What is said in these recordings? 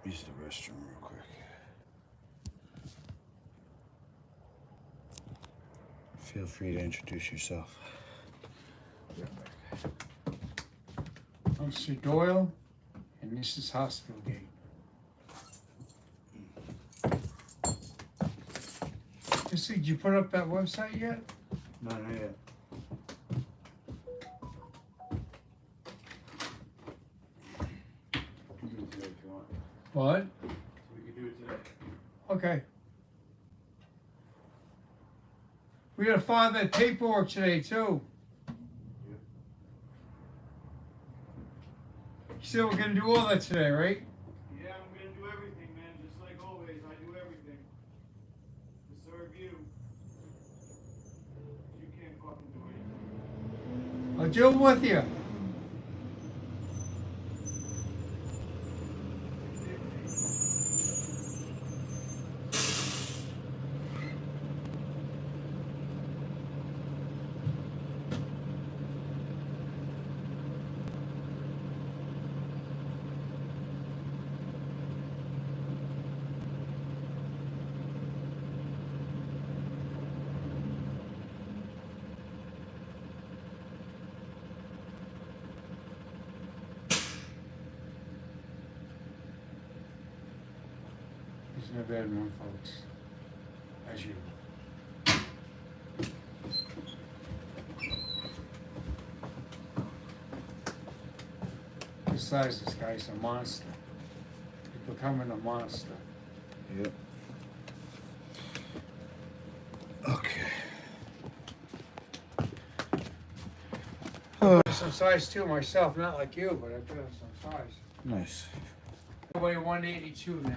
Use the restroom real quick. Feel free to introduce yourself. I'm Sir Doyle, and this is Hospital Gate. Did you put up that website yet? No, not yet. We can do it today if you want. What? We can do it today. Okay. We gotta file that paperwork today too. You said we're gonna do all that today, right? Yeah, I'm gonna do everything, man. Just like always, I do everything to serve you. You can't fucking do anything. I'll do it with you. He's in a bad mood, folks. As usual. Besides, this guy's a monster. He's becoming a monster. Yep. Okay. Some size too myself, not like you, but I put on some size. Nice. I weigh 182 now.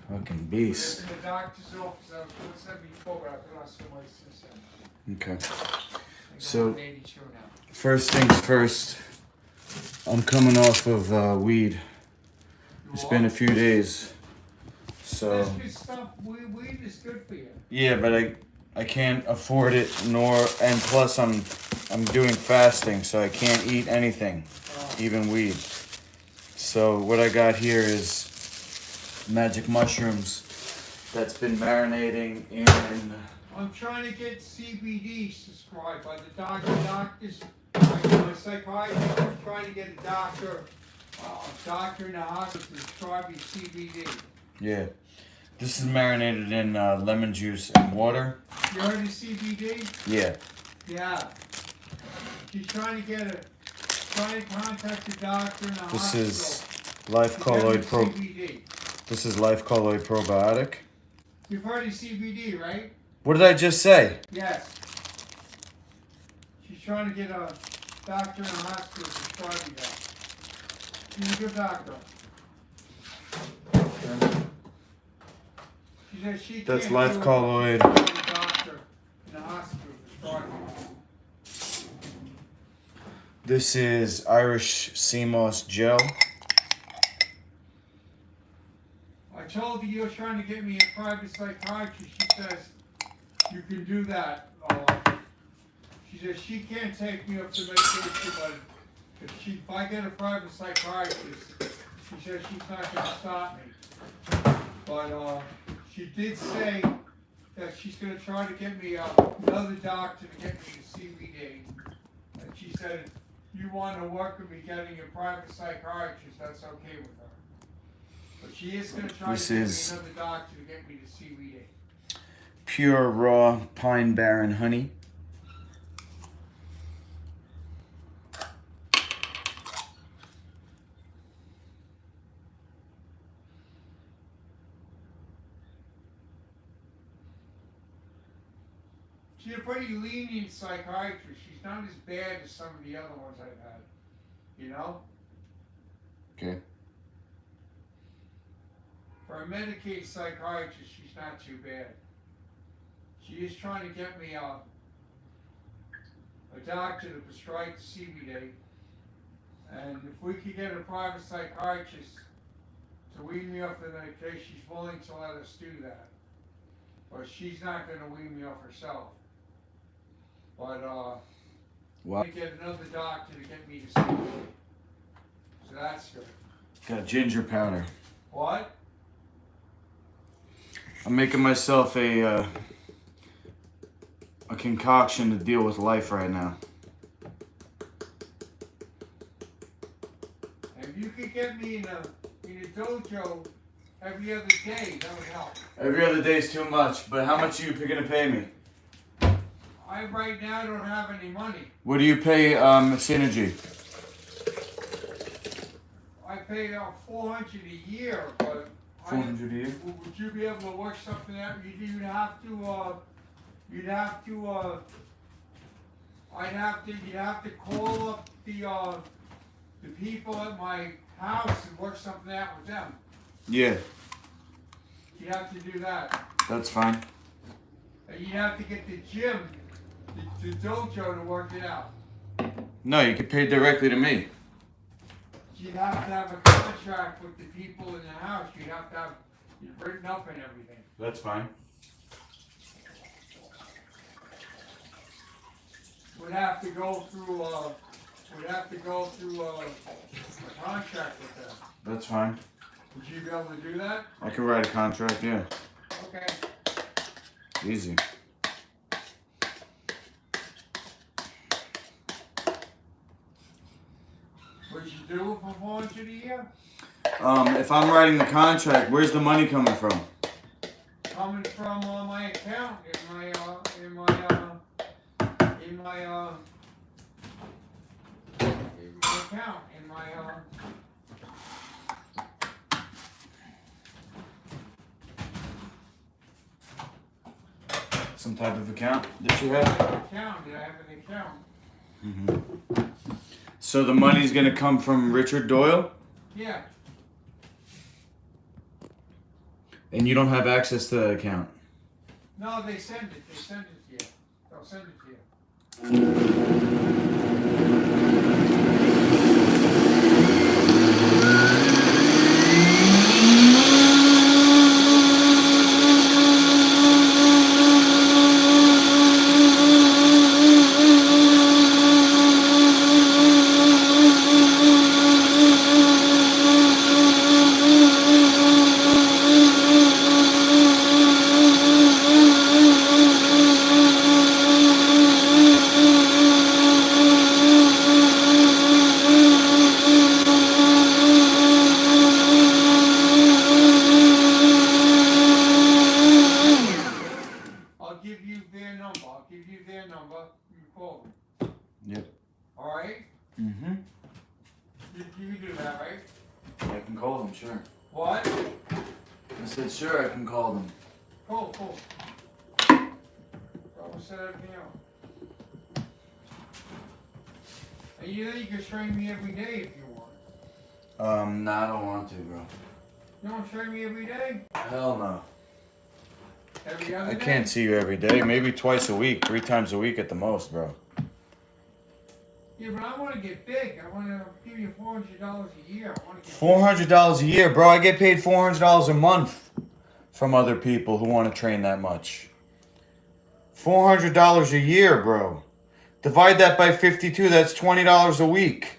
Fucking beast. In the doctor's office, I was 174, but I put on some weight since then. Okay. I go So- 182 now. First things first. I'm coming off of weed. It's been a few days. So That's good stuff. Weed is good for you. yeah, but I can't afford it and plus I'm doing fasting, so I can't eat anything, even weed. So what I got here is magic mushrooms that's been marinating in. I'm trying to get CBD prescribed by the doctors. My psychiatrist is trying to get a doctor in the hospital to prescribe me CBD. Yeah. This is marinated in lemon juice and water. You heard of CBD? Yeah. Yeah. She's trying to contact the doctor in the hospital. This is Life Colloid CBD. This is Life Colloid Probiotic. You've heard of CBD, right? What did I just say? Yes. She's trying to get a doctor in the hospital to prescribe you that. She's a good doctor. She says she That's can't Life do it. Colloid. She's got a doctor in the hospital to prescribe you. This is Irish sea moss gel. I told her you're trying to get me a private psychiatrist. She says you can do that. She says she can't take me up to medication, but if I get a private psychiatrist, she says she's not going to stop me. But she did say that she's going to try to get me another doctor to get me the CBD. And she said, if you want to work with me getting a private psychiatrist, that's okay with her. But she is going to try to get me another doctor to get me the CBD. Pure raw pine barren honey. She's a pretty lenient psychiatrist. She's not as bad as some of the other ones I've had. You know? Okay. For a Medicaid psychiatrist, she's not too bad. She is trying to get me a doctor to prescribe the CBD. And if we could get a private psychiatrist to wean me off the medication, she's willing to let us do that. But she's not going to wean me off herself. But Wow. to get another doctor to get me to CBD. So that's good. Got ginger powder. What? I'm making myself a concoction to deal with life right now. If you could get me in a dojo every other day, that would help. Every other day's too much, but how much are you gonna pay me? I right now don't have any money. What do you pay Synergy? I pay 400 a year, but 400 a year? Would you be able to work something out? You'd have to you'd have to call up the people at my house and work something out with them. Yeah, You'd have to do that. that's fine. And you'd have to get the gym, the dojo to work it out. No, you get paid directly to me. You'd have to have a contract with the people in the house. You'd have to have it written up and everything. That's fine. We'd have to go through a contract with them. That's fine. Would you be able to do that? I can write a contract, yeah. Okay. Easy. Would you do it for 400 a year? If I'm writing the contract, where's the money coming from? Coming from my account in my account in my Some type of account that you have? account. Did I have an account? Mm-hmm. So the money's gonna come from Richard Doyle? Yeah. And you don't have access to that account? No, they send it. They send it to you. They'll send it to you. I'll give you their number. I'll give you their number. You call them. Yep. All right? Mm-hmm. You can do that, right? I can call them, sure. What? I said, sure, I can call them. Cool. I'll set everything up. And you can train me every day if you want. Nah, I don't want to, bro. You want to train me every day? Hell no. Every other I day? can't see you every day. Maybe twice a week, 3 times a week at the most, bro. Yeah, but I want to get big. I want to give you $400 a year. I want to get $400 a year, bro. I get paid $400 a month from other people who want to train that much. $400 a year, bro. Divide that by 52, that's $20 a week.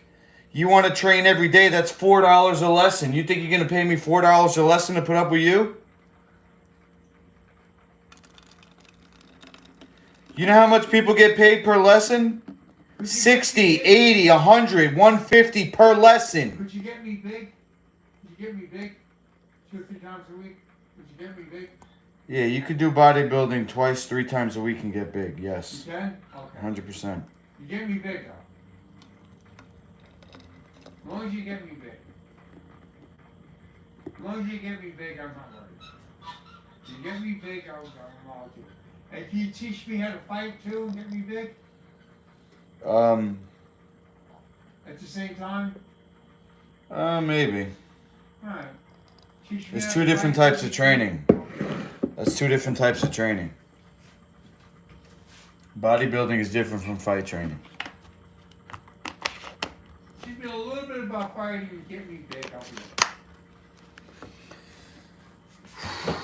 You want to train every day, that's $4 a lesson. You think you're going to pay me $4 a lesson to put up with you? You know how much people get paid per lesson? 60, 80, 100, 150 per lesson. Could you get me big? Could you get me big? 2 or 3 times a week? Could you get me big? Yeah, you could do bodybuilding twice, 3 times a week and get big, yes. You can? Okay. 100%. You get me big, though. As long as you get me big. As long as you get me big, I'm not worried. You get me big, I'm all to. And can you teach me how to fight too and get me big? At the same time? Maybe. Alright. Teach me There's how 2 to different fight. types of training. That's 2 different types of training. Bodybuilding is different from fight training. Teach me a little bit about fighting and get me big, I'll be there.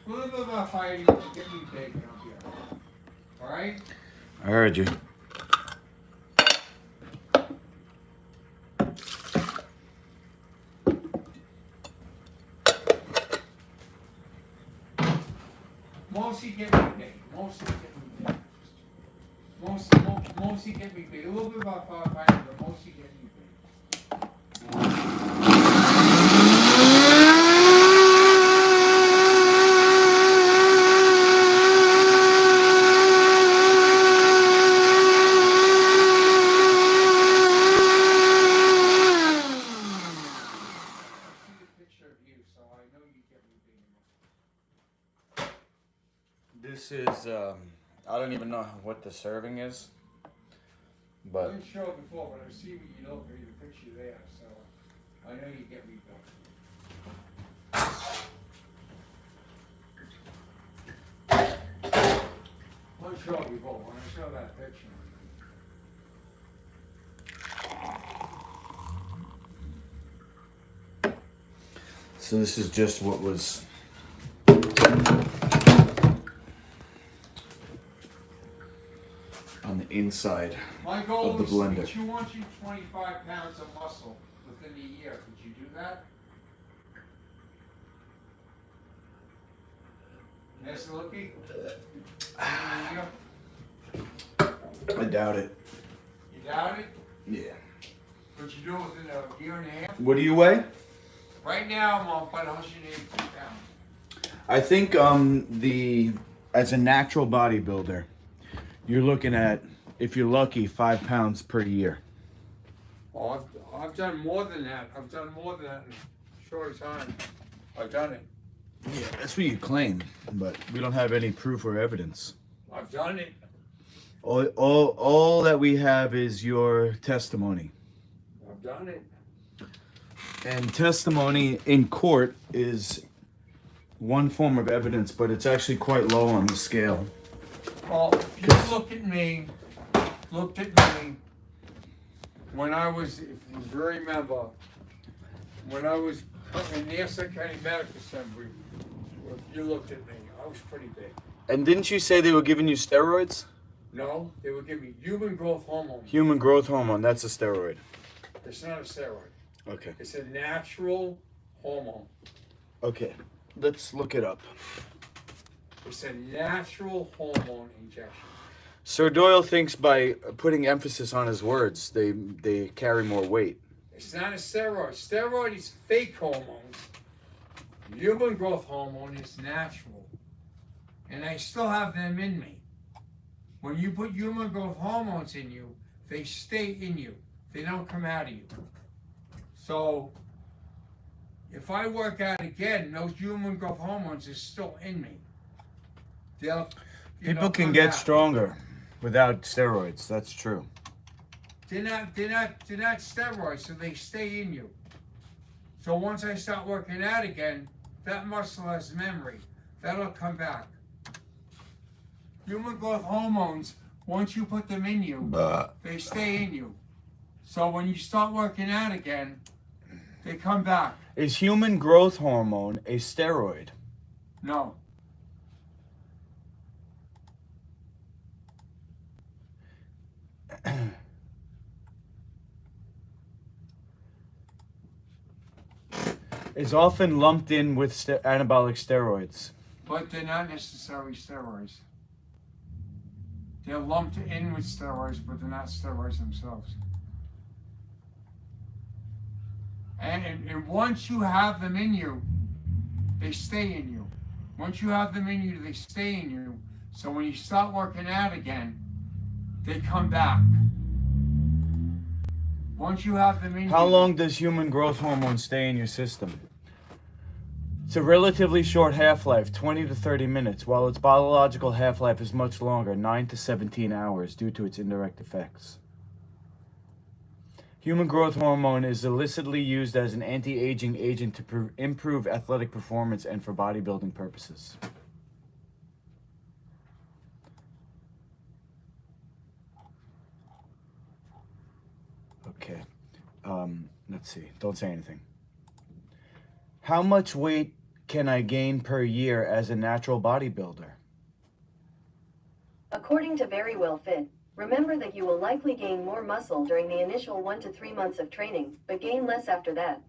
A little bit about fighting and get me big and I'll be alright. Alright? I heard you. Mostly get me big. Mostly get me big. Mostly get me big. A little bit about 500, but mostly get me big. This is, I don't even know what the serving is, I but didn't show it before, but I see what you look at the picture there, so I know you get me built. I'll show it before, when I show that picture. so this is just what was on the inside My goal of the is blender. 225 pounds of muscle within a year. Could you do that? Yes, Lookie? I doubt it. You doubt it? Yeah. Could you do it within a year and a half? What do you weigh? Right now, I'm on about 182 pounds. I think as a natural bodybuilder, you're looking at, if you're lucky, 5 pounds per year. Oh, I've done more than that. I've done more than that in a short time. I've done it. Yeah, that's what you claim, but we don't have any proof or evidence. I've done it. All that we have is your testimony. I've done it. And testimony in court is one form of evidence, but it's actually quite low on the scale. Well, if you looked at me, when I was, if you remember, when I was in Nassau County Medical Center, if you looked at me, I was pretty big. And didn't you say they were giving you steroids? No, they would give me human growth hormone. Human growth hormone, that's a steroid. It's not a steroid. Okay. It's a natural hormone. Okay, let's look it up. It's a natural hormone injection. Sir Doyle thinks by putting emphasis on his words, they carry more weight. It's not a steroid. Steroid is fake hormones. Human growth hormone is natural. And I still have them in me. When you put human growth hormones in you, they stay in you. They don't come out of you. So, if I work out again, those human growth hormones are still in me. People can get stronger without steroids. That's true. They're not steroids, so they stay in you. So once I start working out again, that muscle has memory. That'll come back. Human growth hormones, once you put them in you, they stay in you. So when you start working out again, they come back. Is human growth hormone a steroid? No. Is often lumped in with anabolic steroids. But they're not necessarily steroids. They're lumped in with steroids, but they're not steroids themselves. And once you have them in you, they stay in you. Once you have them in you, they stay in you. So when you start working out again, they come back. Once you have them in you. How long does human growth hormone stay in your system? It's a relatively short half-life, 20 to 30 minutes, while its biological half-life is much longer, 9 to 17 hours, due to its indirect effects. Human growth hormone is illicitly used as an anti-aging agent to improve athletic performance and for bodybuilding purposes. Okay, let's see, don't say anything. How much weight can I gain per year as a natural bodybuilder? According to Very Well Fit, remember that you will likely gain more muscle during the initial 1 to 3 months of training, but gain less after that.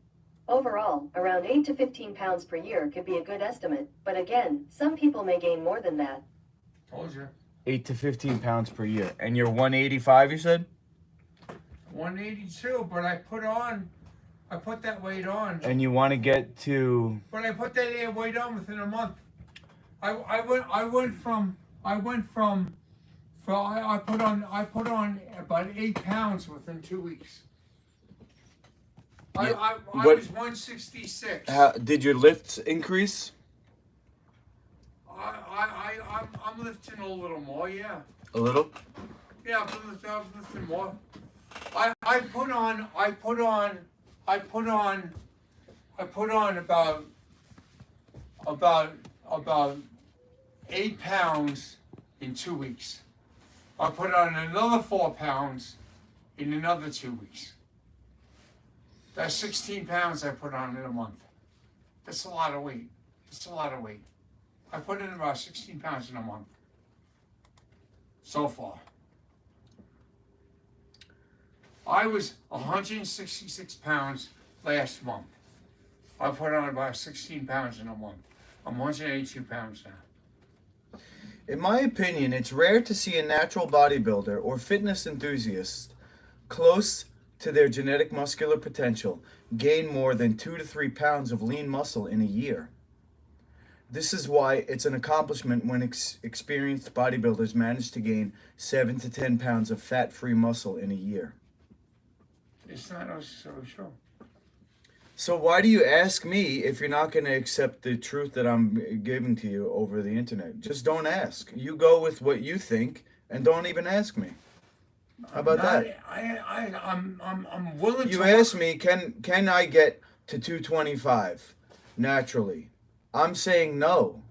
Overall, around 8 to 15 pounds per year could be a good estimate, but again, some people may gain more than that. Told you. 8 to 15 pounds per year. And you're 185, you said? 182, but I put that weight on. And you want to get to... But I put that weight on within a month. I put on about 8 pounds within 2 weeks. I was 166. Did your lifts increase? I'm lifting a little more, yeah. A little? Yeah, I'm lifting more. I put on about 8 pounds in 2 weeks. I put on another 4 pounds in another 2 weeks. That's 16 pounds I put on in a month. That's a lot of weight. That's a lot of weight. I put in about 16 pounds in a month. So far. I was 166 pounds last month. I put on about 16 pounds in a month. I'm 182 pounds now. In my opinion, it's rare to see a natural bodybuilder or fitness enthusiast close to their genetic muscular potential gain more than 2 to 3 pounds of lean muscle in a year. This is why it's an accomplishment when experienced bodybuilders manage to gain 7 to 10 pounds of fat-free muscle in a year. It's not so sure. So why do you ask me if you're not going to accept the truth that I'm giving to you over the internet? Just don't ask. You go with what you think and don't even ask me. How about that? I'm willing to. You asked me, can I get to 225 naturally? I'm saying no.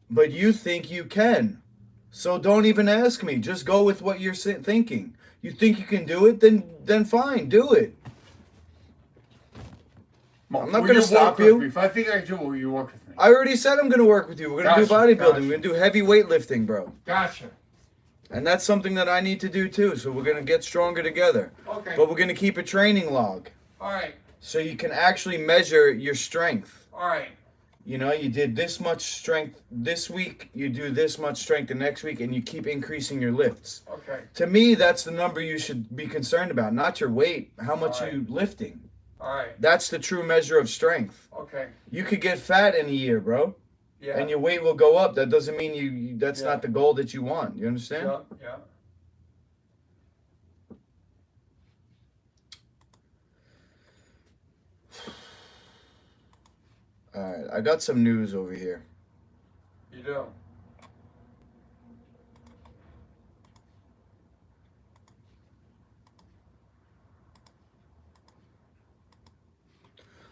But you think you can. So don't even ask me. Just go with what you're thinking. You think you can do it? Then fine, do it. I'm not going to stop you. If I think I do, will you work with me? I already said I'm going to work with you. We're going to do bodybuilding. We're going to do heavy weightlifting, bro. Gotcha. And that's something that I need to do too. So we're going to get stronger together. Okay. But we're going to keep a training log. All right. So you can actually measure your strength. All right. You know, you did this much strength this week, you do this much strength the next week, and you keep increasing your lifts. Okay. To me, that's the number you should be concerned about, not your weight, how much you lifting. All right. That's the true measure of strength. Okay. You could get fat in a year, bro. Yeah. And your weight will go up. That doesn't mean that's not the goal that you want. You understand? Yeah. Yeah. All right, I got some news over here. You do.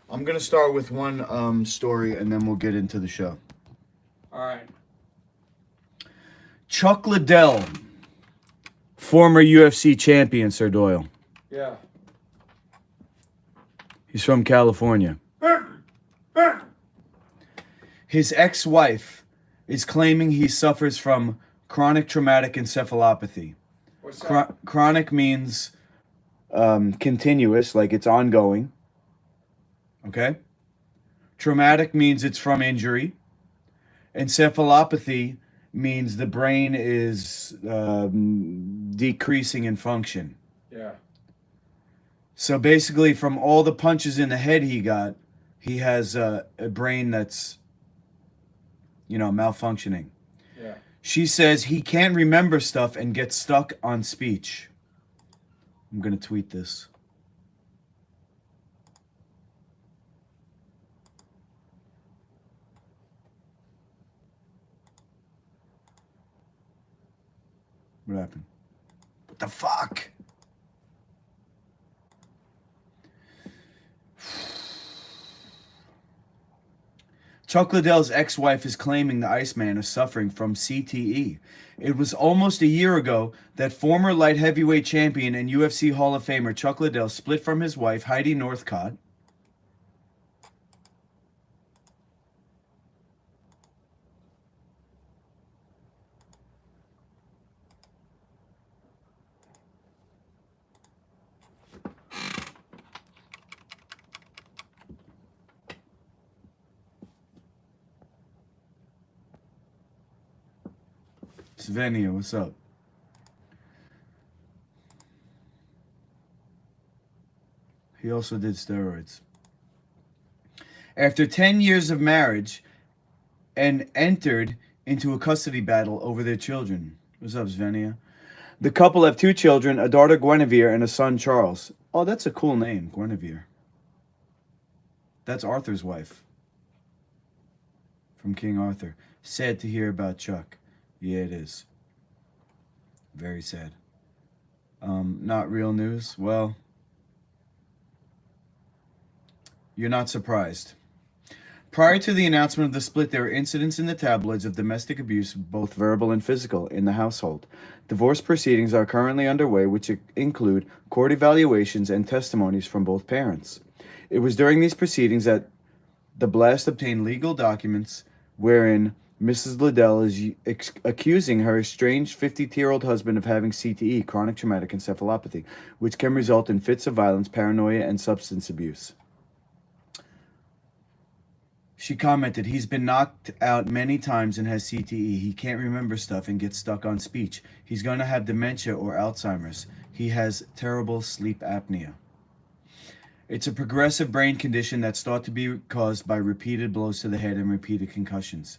I'm going to start with one story, and then we'll get into the show. All right. Chuck Liddell, former UFC champion, Sir Doyle. Yeah. He's from California. His ex-wife is claiming he suffers from chronic traumatic encephalopathy. What's that? Chronic means continuous, like it's ongoing. Okay? Traumatic means it's from injury. Encephalopathy means the brain is decreasing in function. Yeah. So basically, from all the punches in the head he got, he has a brain that's, malfunctioning. Yeah. She says he can't remember stuff and gets stuck on speech. I'm going to tweet this. What happened? What the fuck? Chuck Liddell's ex-wife is claiming the Iceman is suffering from CTE. It was almost a year ago that former light heavyweight champion and UFC Hall of Famer Chuck Liddell split from his wife, Heidi Northcott. Svenia, what's up? He also did steroids. After 10 years of marriage and entered into a custody battle over their children. What's up, Svenia? The couple have 2 children, a daughter Guinevere and a son Charles. Oh, that's a cool name, Guinevere. That's Arthur's wife. From King Arthur. Sad to hear about Chuck. Yeah, it is. Very sad. Not real news. Well, you're not surprised. Prior to the announcement of the split, there were incidents in the tabloids of domestic abuse, both verbal and physical, in the household. Divorce proceedings are currently underway, which include court evaluations and testimonies from both parents. It was during these proceedings that the blast obtained legal documents wherein Mrs. Liddell is accusing her estranged 52-year-old husband of having CTE, chronic traumatic encephalopathy, which can result in fits of violence, paranoia, and substance abuse. She commented, he's been knocked out many times and has CTE. He can't remember stuff and gets stuck on speech. He's going to have dementia or Alzheimer's. He has terrible sleep apnea. It's a progressive brain condition that's thought to be caused by repeated blows to the head and repeated concussions.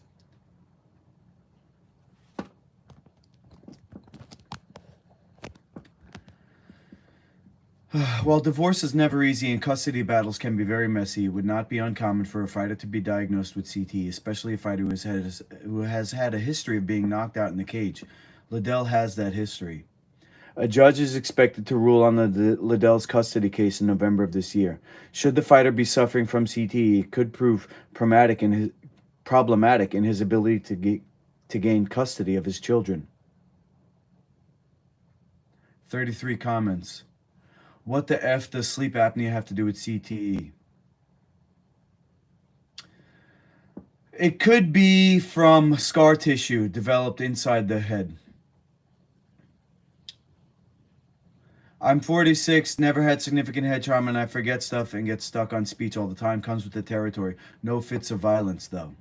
While divorce is never easy and custody battles can be very messy, it would not be uncommon for a fighter to be diagnosed with CTE, especially a fighter who has had a history of being knocked out in the cage. Liddell has that history. A judge is expected to rule on the Liddell's custody case in November of this year. Should the fighter be suffering from CTE, it could prove problematic in his ability to gain custody of his children. 33 comments. What the F does sleep apnea have to do with CTE? It could be from scar tissue developed inside the head. I'm 46, never had significant head trauma, and I forget stuff and get stuck on speech all the time. Comes with the territory. No fits of violence, though.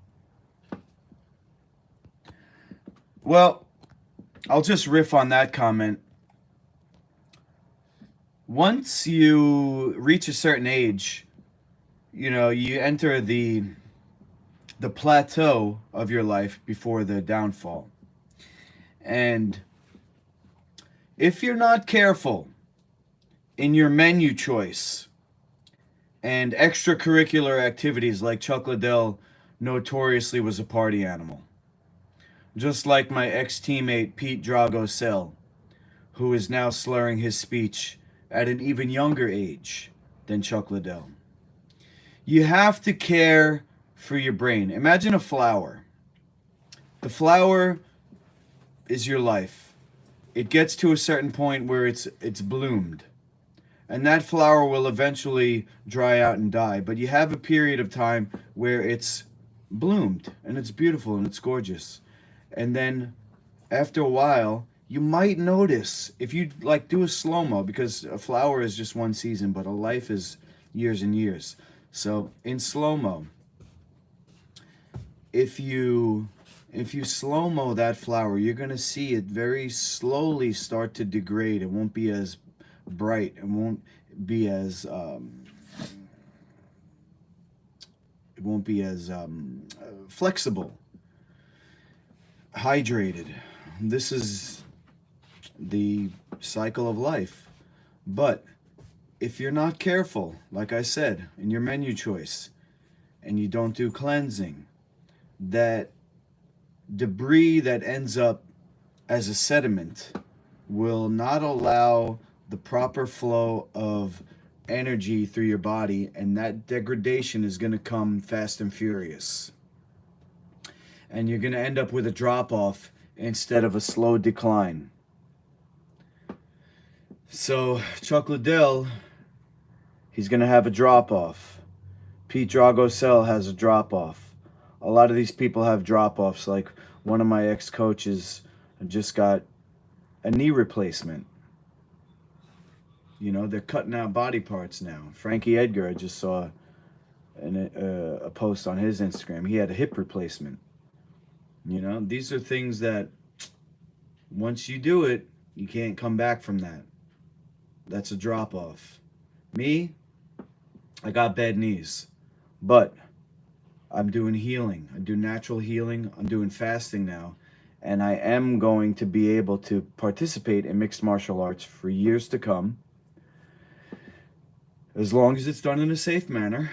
Well, I'll just riff on that comment. Once you reach a certain age, you enter the plateau of your life before the downfall. And if you're not careful in your menu choice and extracurricular activities, like Chuck Liddell notoriously was a party animal, just like my ex-teammate Pete Dragosell, who is now slurring his speech at an even younger age than Chuck Liddell. You have to care for your brain. Imagine a flower. The flower is your life. It gets to a certain point where it's bloomed. And that flower will eventually dry out and die. But you have a period of time where it's bloomed and it's beautiful and it's gorgeous. And then after a while, you might notice, if you do a slow-mo, because a flower is just one season, but a life is years and years. So in slow-mo, if you slow-mo that flower, you're going to see it very slowly start to degrade. It won't be as bright. It won't be as flexible, hydrated. This is the cycle of life. But if you're not careful, like I said, in your menu choice, and you don't do cleansing, that debris that ends up as a sediment will not allow the proper flow of energy through your body, and that degradation is going to come fast and furious. And you're going to end up with a drop-off instead of a slow decline. So Chuck Liddell, he's going to have a drop-off. Pete Dragosell has a drop-off. A lot of these people have drop-offs. Like one of my ex-coaches just got a knee replacement. They're cutting out body parts now. Frankie Edgar, I just saw a post on his Instagram. He had a hip replacement. These are things that once you do it, you can't come back from that. That's a drop off. Me, I got bad knees, but I'm doing healing. I do natural healing. I'm doing fasting now, and I am going to be able to participate in mixed martial arts for years to come, as long as it's done in a safe manner.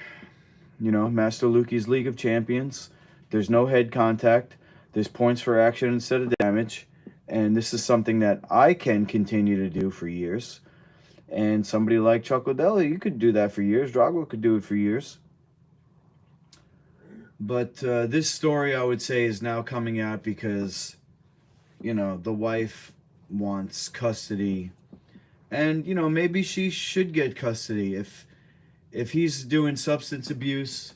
You know, Master Luki's League of Champions. There's no head contact. There's points for action instead of damage. And this is something that I can continue to do for years. And somebody like Chuck Liddell, you could do that for years. Drago could do it for years. But this story, I would say, is now coming out because, you know, the wife wants custody. And, you know, maybe she should get custody. If he's doing substance abuse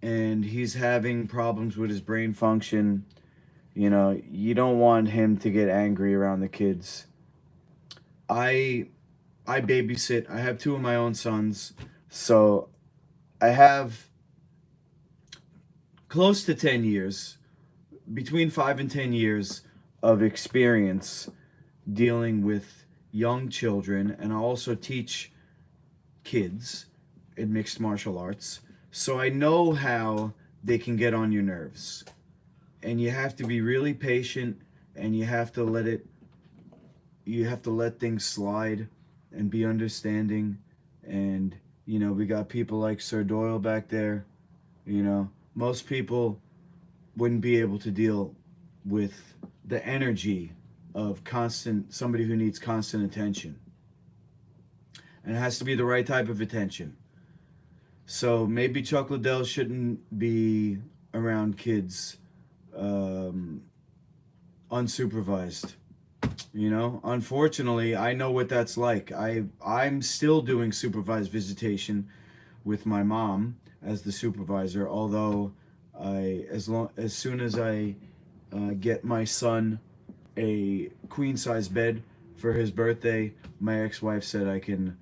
and he's having problems with his brain function, you know, you don't want him to get angry around the kids. I babysit. I have two of my own sons. So I have close to 10 years, between 5 and 10 years of experience dealing with young children, and I also teach kids in mixed martial arts. So I know how they can get on your nerves. And you have to be really patient, and you have to let things slide and be understanding. And, you know, we got people like Sir Doyle back there. You know, most people wouldn't be able to deal with the energy of somebody who needs constant attention. And it has to be the right type of attention. So maybe Chuck Liddell shouldn't be around kids unsupervised. You know, unfortunately, I know what that's like. I'm still doing supervised visitation with my mom as the supervisor, although as soon as I get my son a queen size bed for his birthday, my ex-wife said I can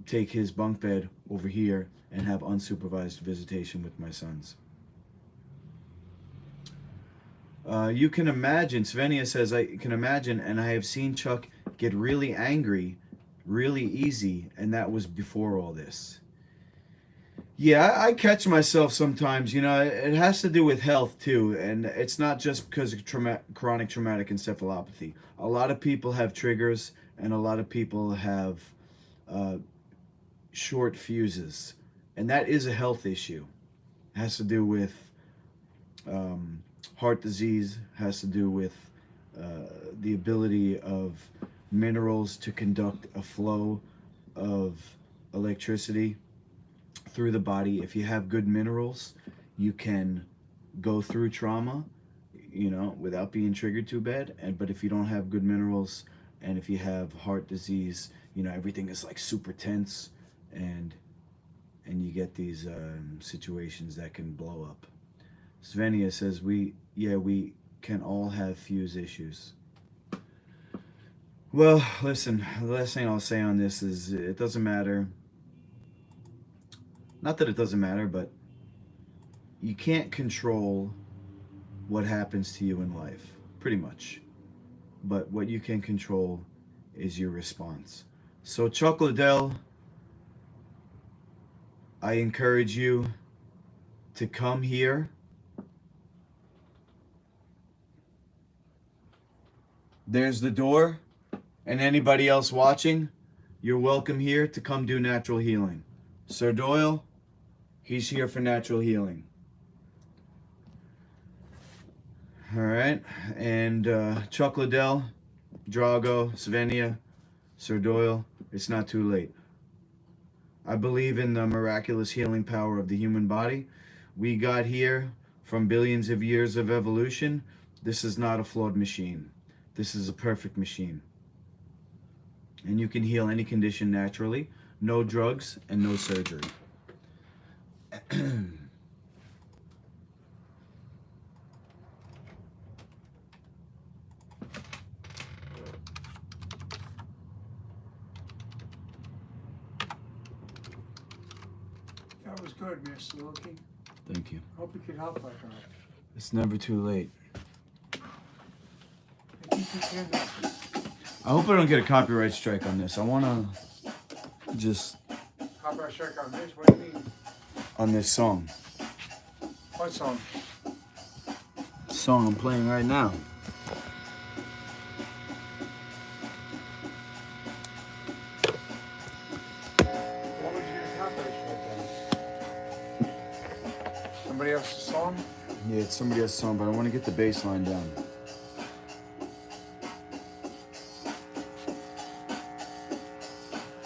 take his bunk bed over here and have unsupervised visitation with my sons. You can imagine, Svenja says, I can imagine, and I have seen Chuck get really angry really easy, and that was before all this. Yeah, I catch myself sometimes, you know, it has to do with health too, and it's not just because of chronic traumatic encephalopathy. A lot of people have triggers, and a lot of people have short fuses, and that is a health issue. It has to do with heart disease, has to do with the ability of minerals to conduct a flow of electricity through the body. If you have good minerals, you can go through trauma, you know, without being triggered too bad. But if you don't have good minerals, and if you have heart disease, you know, everything is like super tense, and you get these situations that can blow up. Svenja says we can all have fuse issues. Well, listen, the last thing I'll say on this is it doesn't matter. Not that it doesn't matter, but you can't control what happens to you in life, pretty much. But what you can control is your response. So Chuck Liddell, I encourage you to come here. There's the door. And anybody else watching, you're welcome here to come do natural healing. Sir Doyle, he's here for natural healing. All right. And Chuck Liddell, Drago, Svenja, Sir Doyle, it's not too late. I believe in the miraculous healing power of the human body. We got here from billions of years of evolution. This is not a flawed machine. This is a perfect machine. And you can heal any condition naturally. No drugs and no surgery. That was good, Mr. Loki. Thank you. Hope you could help like that. It's never too late. I think I hope I don't get a copyright strike on this. I wanna just Copyright strike on this? What do you mean? on this song. What song? Song I'm playing right now. What would you get a copyright strike on? Somebody else's song? Yeah, it's somebody else's song, but I want to get the bass line down.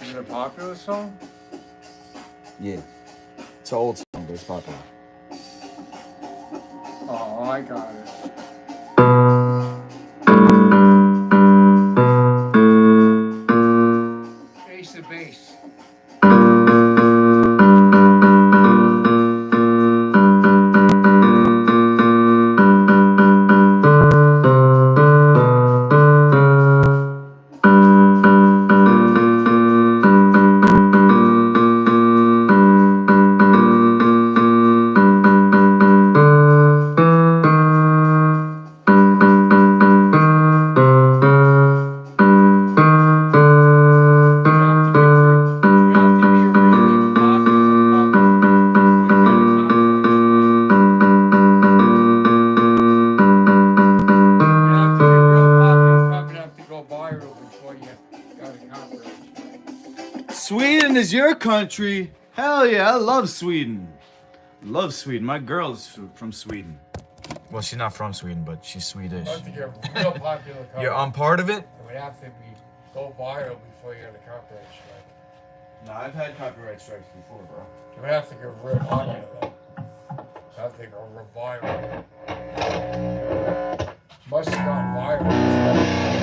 Is it a popular song? Yeah. It's an old song, but it's popular. Oh, I got it. Ace of Base. Sweden is your country. Hell yeah, I love Sweden. Love Sweden. My girl is from Sweden. Well, she's not from Sweden, but she's Swedish. I think you're real popular. You're on part of it? It would have to be go viral before you get a copyright strike. No, I've had copyright strikes before, bro. You would have to get real popular though. I have to go real viral. Must have gone viral.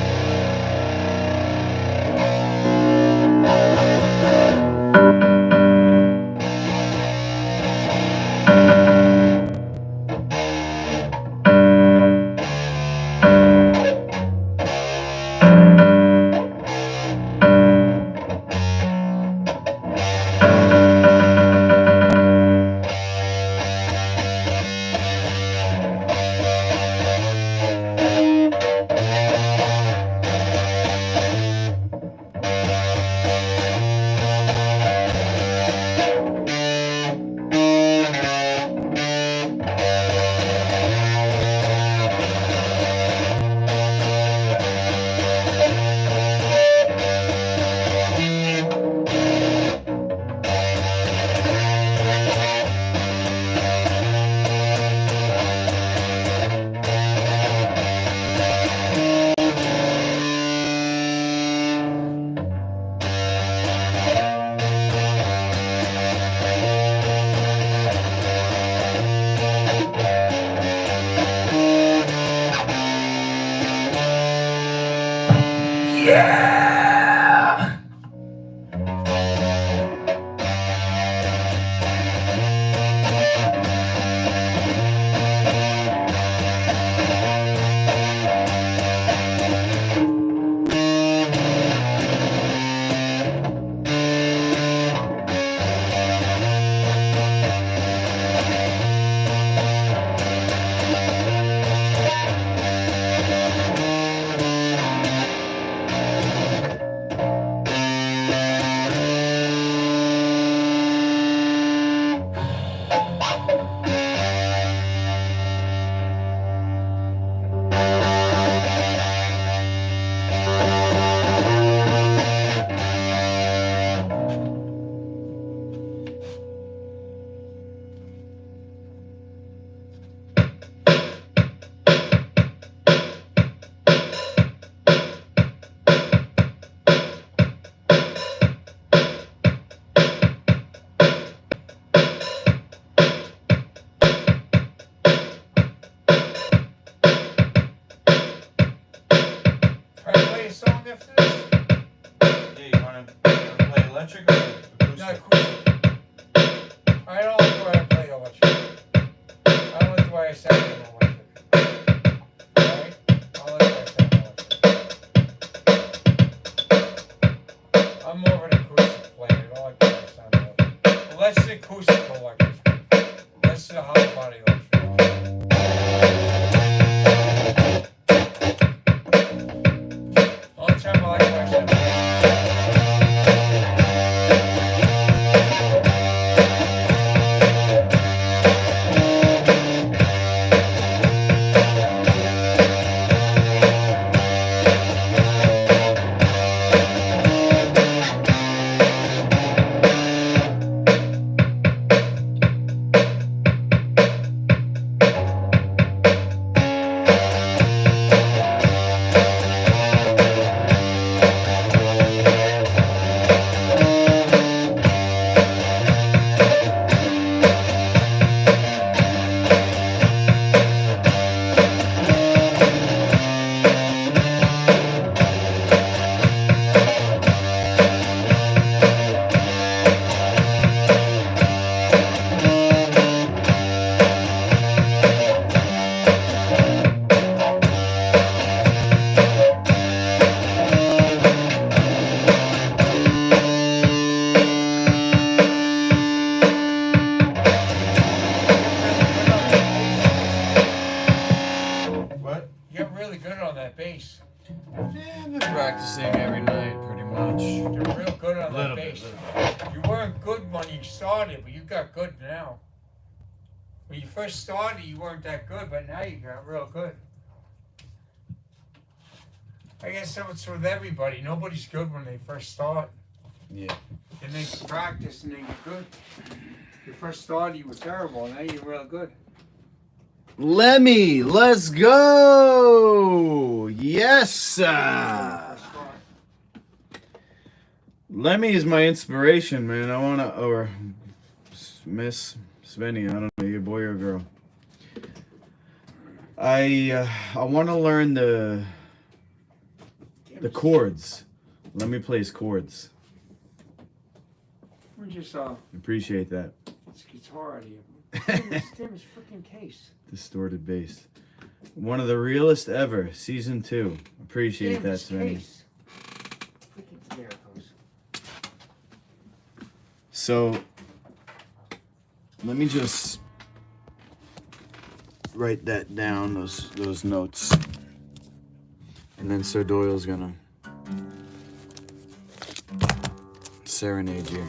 when you started, but you got good now. When you first started, you weren't that good, but now you got real good. I guess that's with everybody. Nobody's good when they first start. Yeah. Then they practice and they get good. You first started, you were terrible. Now you're real good. Lemmy, let's go! Yes, sir! Lemmy is my inspiration, man. I wanna, or Miss Svenny, I don't know, your boy or girl. I wanna learn the chords. Lemmy plays chords. We're just Appreciate that. it's guitar out here. Tim's freaking case. Distorted bass. One of the realest ever. Season 2. Appreciate that, Svenny. Freaking there it goes. So, let me just write that down, those notes. And then Sir Doyle's gonna serenade you.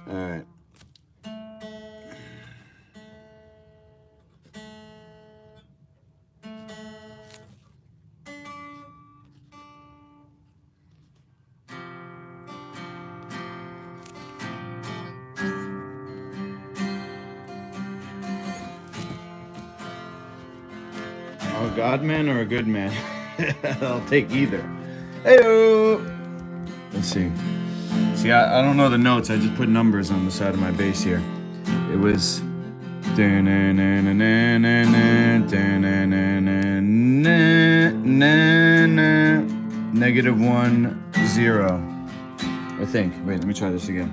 All right. A God man or a good man? I'll take either. Heyo. Let's see. See, I don't know the notes. I just put numbers on the side of my bass here. It was -1 0. I think. Wait, let me try this again.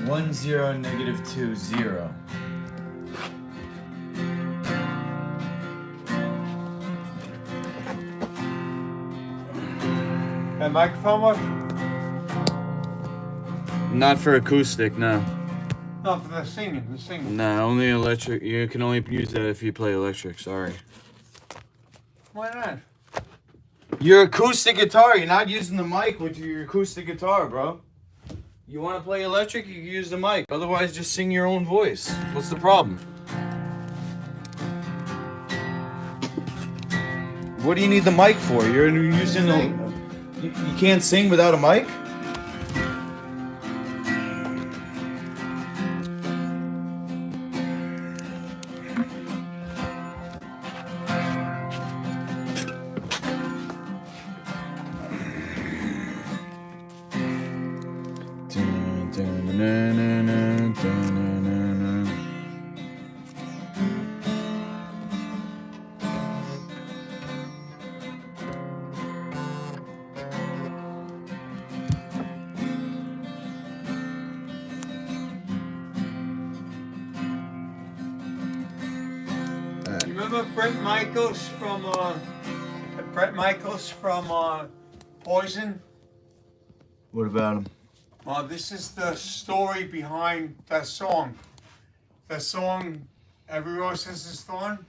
-1 0 -2 0. That microphone work? Not for acoustic, no. No, for the singing. The singing. No, only electric. You can only use that if you play electric. Sorry. Why not? Your acoustic guitar. You're not using the mic with your acoustic guitar, bro. You want to play electric, you can use the mic. Otherwise, just sing your own voice. What's the problem? What do you need the mic for? You're using a... You can't sing without a mic? You remember Brett Michaels from Poison? What about him? This is the story behind that song. The song, Every Rose Has Its Thorn.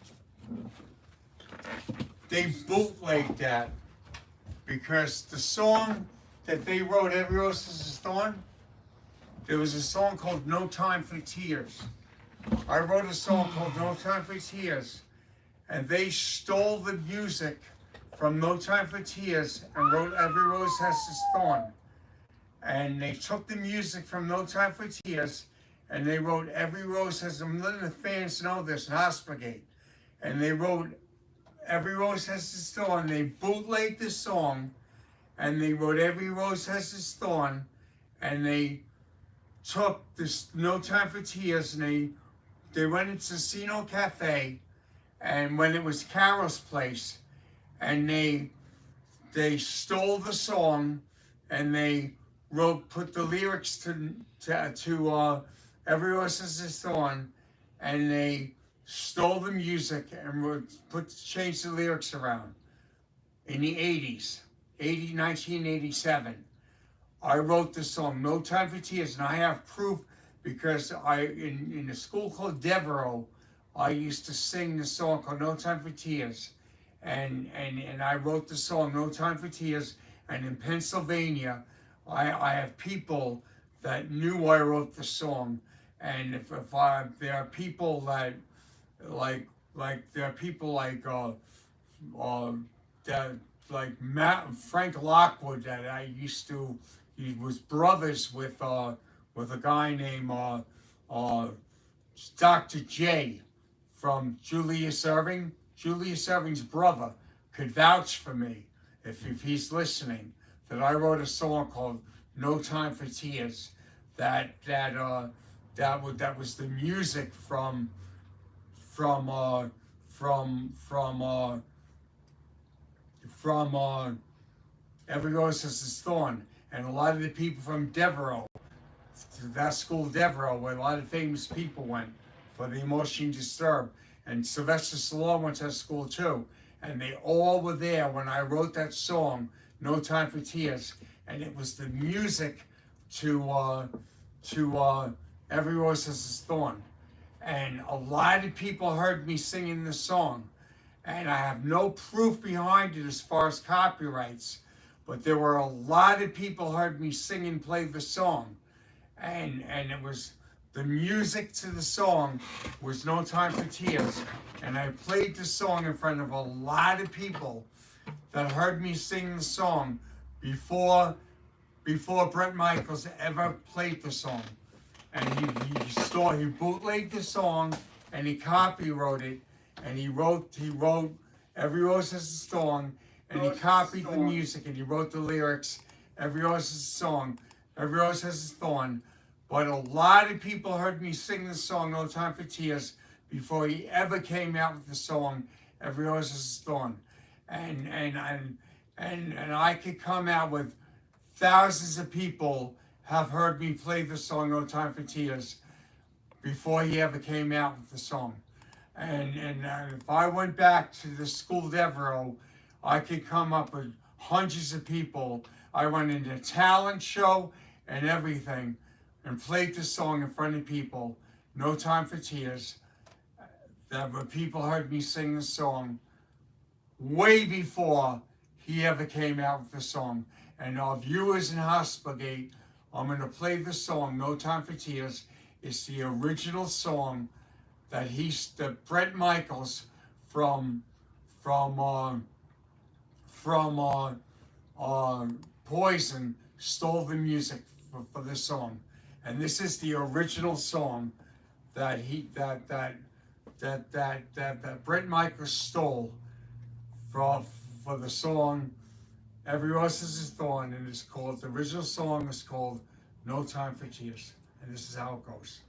They bootlegged that because the song that they wrote, Every Rose Has Its Thorn, there was a song called No Time for Tears. I wrote a song called No Time for Tears, and they stole the music from No Time for Tears and wrote Every Rose Has Its Thorn. And they took the music from No Time for Tears and they wrote Every Rose Has, I'm letting the fans know this, Hospigate. And they wrote Every Rose Has Its Thorn. They bootlegged the song, and they wrote Every Rose Has Its Thorn, and they took this No Time for Tears, and they went into Casino Cafe, and when it was Carol's place, and they stole the song, and they put the lyrics to Every Rose Has Its Thorn, and they stole the music and changed the lyrics around. In the 80s, 1987, I wrote the song No Time for Tears, and I have proof because in a school called Devereaux, I used to sing the song called No Time for Tears, and I wrote the song No Time for Tears. And in Pennsylvania, I have people that knew I wrote the song, and if there are people that there are people Frank Lockwood that I used to. He was brothers with a guy named Dr. J from Julius Irving. Julius Irving's brother could vouch for me if he's listening, that I wrote a song called No Time for Tears that was the music from Every Rose Has Its Thorn. And a lot of the people from Devereaux, that school Devereaux, where a lot of famous people went for the emotionally disturbed. And Sylvester Stallone went to that school too. And they all were there when I wrote that song, No Time for Tears. And it was the music to Every Rose Has Its Thorn. And a lot of people heard me singing the song. And I have no proof behind it as far as copyrights. But there were a lot of people heard me sing and play the song. And it was, the music to the song was No Time for Tears. And I played the song in front of a lot of people that heard me sing the song before Bret Michaels ever played the song. And he bootlegged the song, and he copywrote it, and he wrote Every Rose Has Its Thorn, and he copied the music, and he wrote the lyrics, Every Rose Has Its Song, Every Rose Has Its Thorn. But a lot of people heard me sing the song No Time for Tears before he ever came out with the song Every Rose Has Its Thorn. And I could come out with thousands of people have heard me play the song No Time for Tears before he ever came out with the song. And if I went back to the school Devereaux, I could come up with hundreds of people. I went into a talent show and everything and played the song in front of people, No Time for Tears, that where people heard me sing the song way before he ever came out with the song. And our viewers in Hospitagate, I'm going to play the song No Time for Tears. It's the original song that Bret Michaels from Poison stole the music for this song. And this is the original song that Bret Michaels stole for the song Every Rose Has Its Thorn, and the original song is called No Time for Tears. And this is how it goes.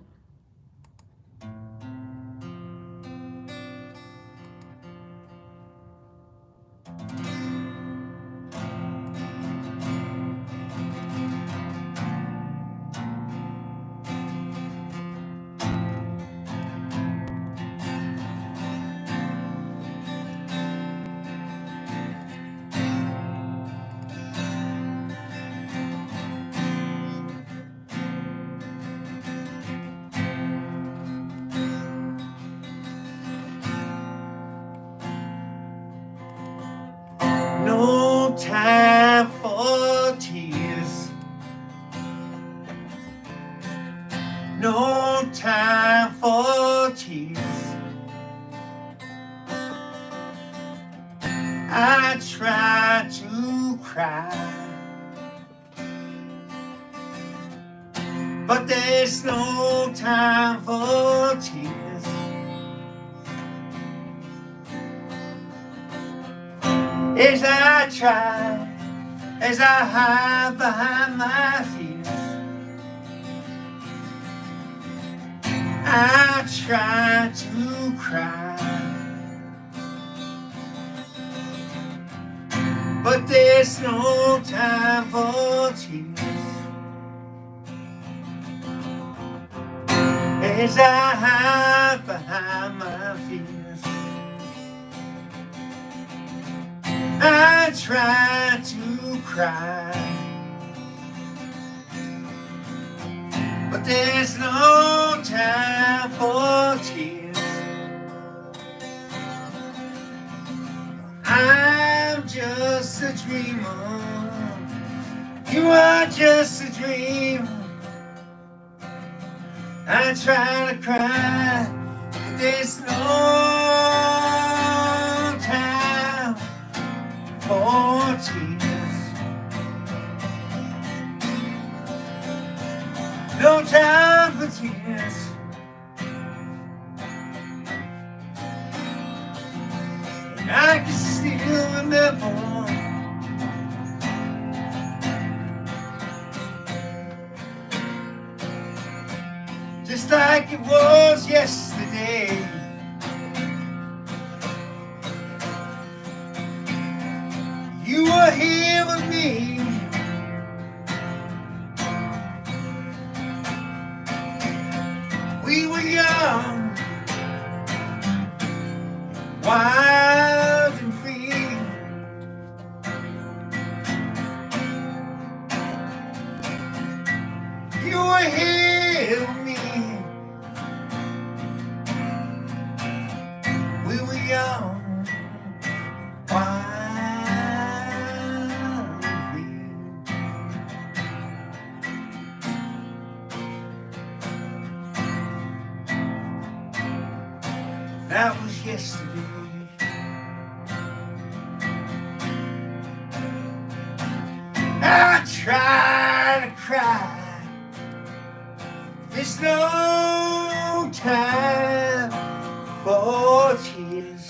No time for tears. No time for tears. I try to cry, but there's no time for tears. As I try, as I hide behind my fears, I try to cry, but there's no time for tears. As I hide behind my fears, I try to cry, but there's no time for tears. I'm just a dreamer, you are just a dreamer. I try to cry, but there's no time for tears. No time for tears. And I can still remember just like it was yesterday. You were here with me. We were young, wild and free. You were here with me. We were young, wild and free. That was yesterday. I try to cry. There's no time for tears.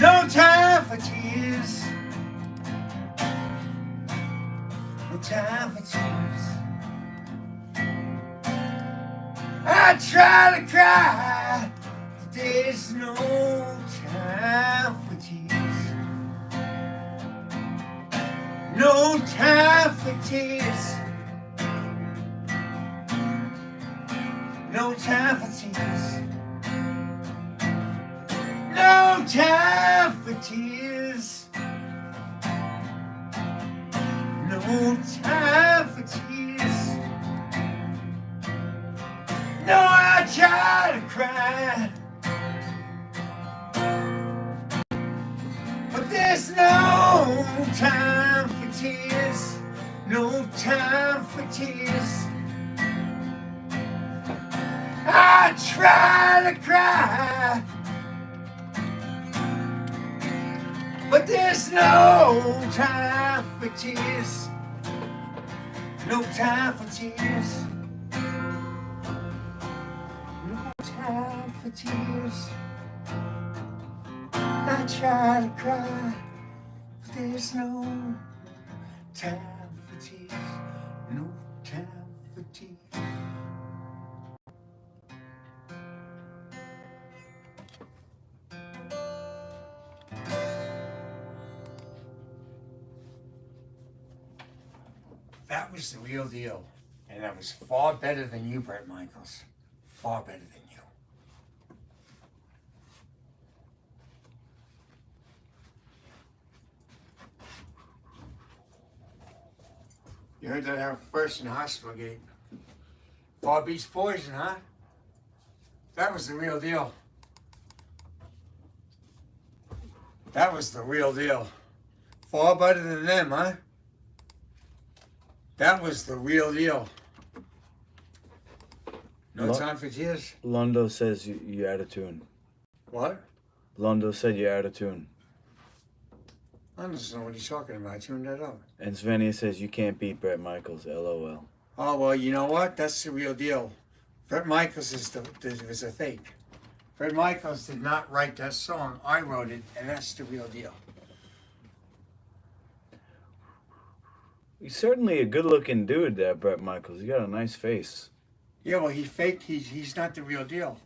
No time for tears. No time for tears. I try to cry, but there's no time for tears. No time for tears. No time for tears. No time for tears. No time for tears. No, I try to cry, but there's no time for tears. No time for tears. I try to cry, but there's no time for tears. No time for tears. No time for tears. I try to cry, but there's no time for tears. No time for tears. That was the real deal. And that was far better than you, Bret Michaels. Far better than you. You heard that first in the hospital gate. Far beats poison, huh? That was the real deal. That was the real deal. Far better than them, huh? That was the real deal. No time for tears? Londo says you out of tune. What? Londo said you're out of tune. I don't know what he's talking about. I tuned that up. And Svenja says you can't beat Bret Michaels. LOL. Oh, well, you know what? That's the real deal. Bret Michaels is a fake. Fred Michaels did not write that song. I wrote it, and that's the real deal. He's certainly a good-looking dude, that Brett Michaels. He got a nice face. Yeah, well, he faked. He's not the real deal.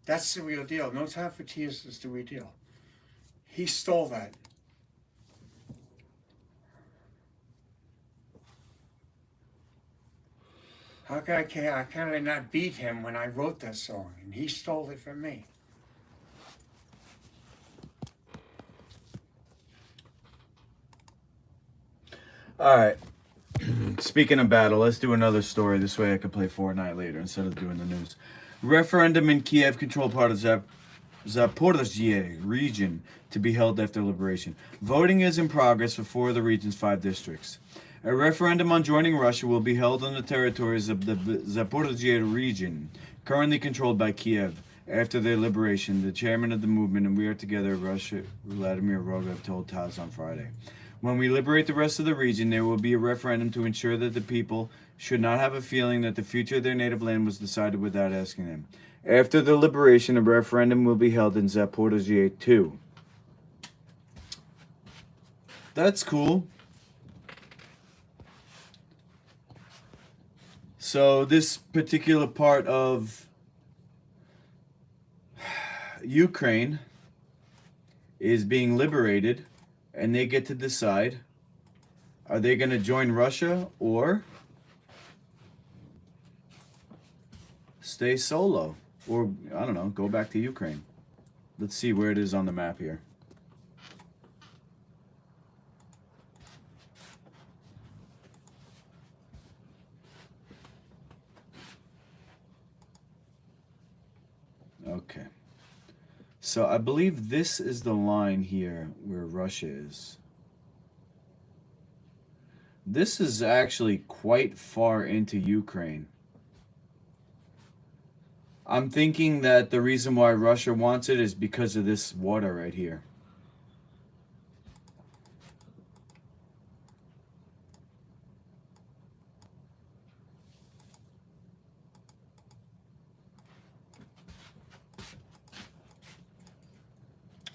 That's the real deal. No Time for Tears is the real deal. He stole that. How can I not beat him when I wrote that song? And he stole it from me. All right. Speaking of battle, let's do another story. This way I can play Fortnite later instead of doing the news. Referendum in Kiev controlled part of Zaporizhzhia region to be held after liberation. Voting is in progress for 4 of the region's 5 districts. A referendum on joining Russia will be held on the territories of the Zaporizhzhia region, currently controlled by Kiev. After their liberation, the chairman of the movement and We Are Together Russia, Vladimir Rogov, told TASS on Friday. When we liberate the rest of the region, there will be a referendum to ensure that the people should not have a feeling that the future of their native land was decided without asking them. After the liberation, a referendum will be held in Zaporizhzhia too. That's cool. So this particular part of Ukraine is being liberated, and they get to decide, are they going to join Russia or stay solo? Or, I don't know, go back to Ukraine. Let's see where it is on the map here. Okay. So I believe this is the line here where Russia is. This is actually quite far into Ukraine. I'm thinking that the reason why Russia wants it is because of this water right here.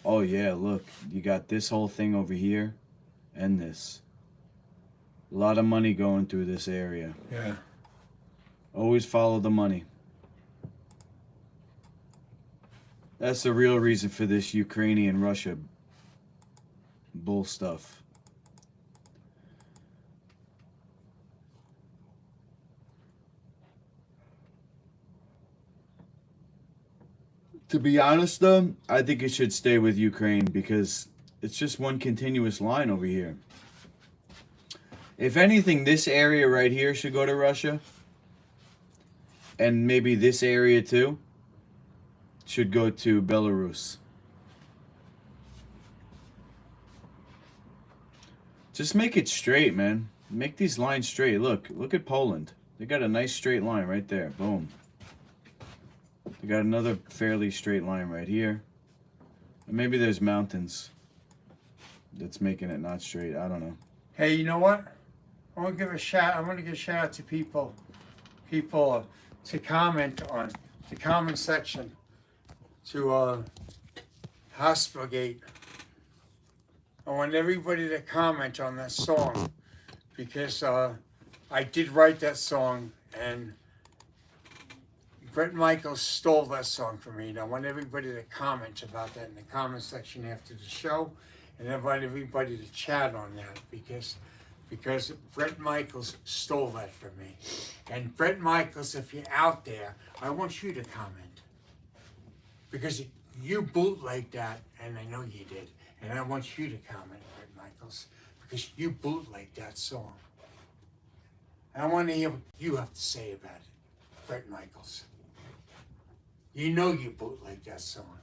Oh yeah, look, you got this whole thing over here and this. A lot of money going through this area. Yeah. Always follow the money. That's the real reason for this Ukrainian-Russia bull stuff. To be honest though, I think it should stay with Ukraine because it's just one continuous line over here. If anything, this area right here should go to Russia. And maybe this area too should go to Belarus. Just make it straight, man. Make these lines straight. Look at Poland. They got a nice straight line right there. Boom. They got another fairly straight line right here. And maybe there's mountains that's making it not straight. I don't know. Hey, you know what? I want to give a shout. I want to give a shout out to people to comment on the comment section to Hospital Gate. I want everybody to comment on that song because I did write that song and Brett Michaels stole that song from me. And I want everybody to comment about that in the comment section after the show, and I want everybody to chat on that because Brett Michaels stole that from me. And Brett Michaels, if you're out there, I want you to comment. Because you bootlegged that, and I know you did. And I want you to comment, Brett Michaels, because you bootlegged that song. I want to hear what you have to say about it, Brett Michaels. You know you bootlegged that song.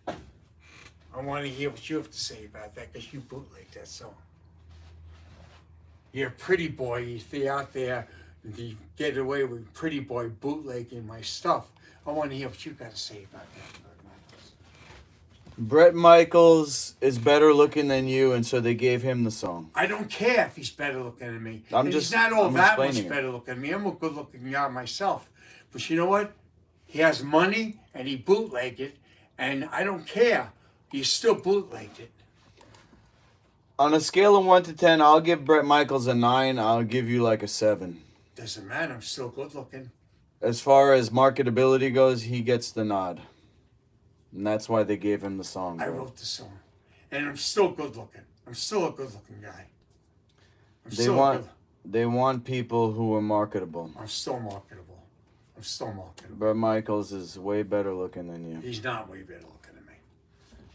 I want to hear what you have to say about that, because you bootlegged that song. You're a pretty boy. You stay out there and you get away with pretty boy bootlegging my stuff. I want to hear what you got to say about that, Brett Michaels. Brett Michaels is better looking than you, and so they gave him the song. I don't care if he's better looking than me. He's not all I'm that much explaining it. better looking than me. I'm a good looking guy myself. But you know what? He has money and he bootlegged it. And I don't care. You still bootlegged it. On a scale of 1 to 10, I'll give Bret Michaels a 9. I'll give you like a 7. Doesn't matter. I'm still good looking. As far as marketability goes, he gets the nod. And that's why they gave him the song. I bro. wrote the song. And I'm still good looking. I'm still a good looking guy. They want people who are marketable. I'm still marketable. I'm still marketable. Bret Michaels is way better looking than you. He's not way better looking than me.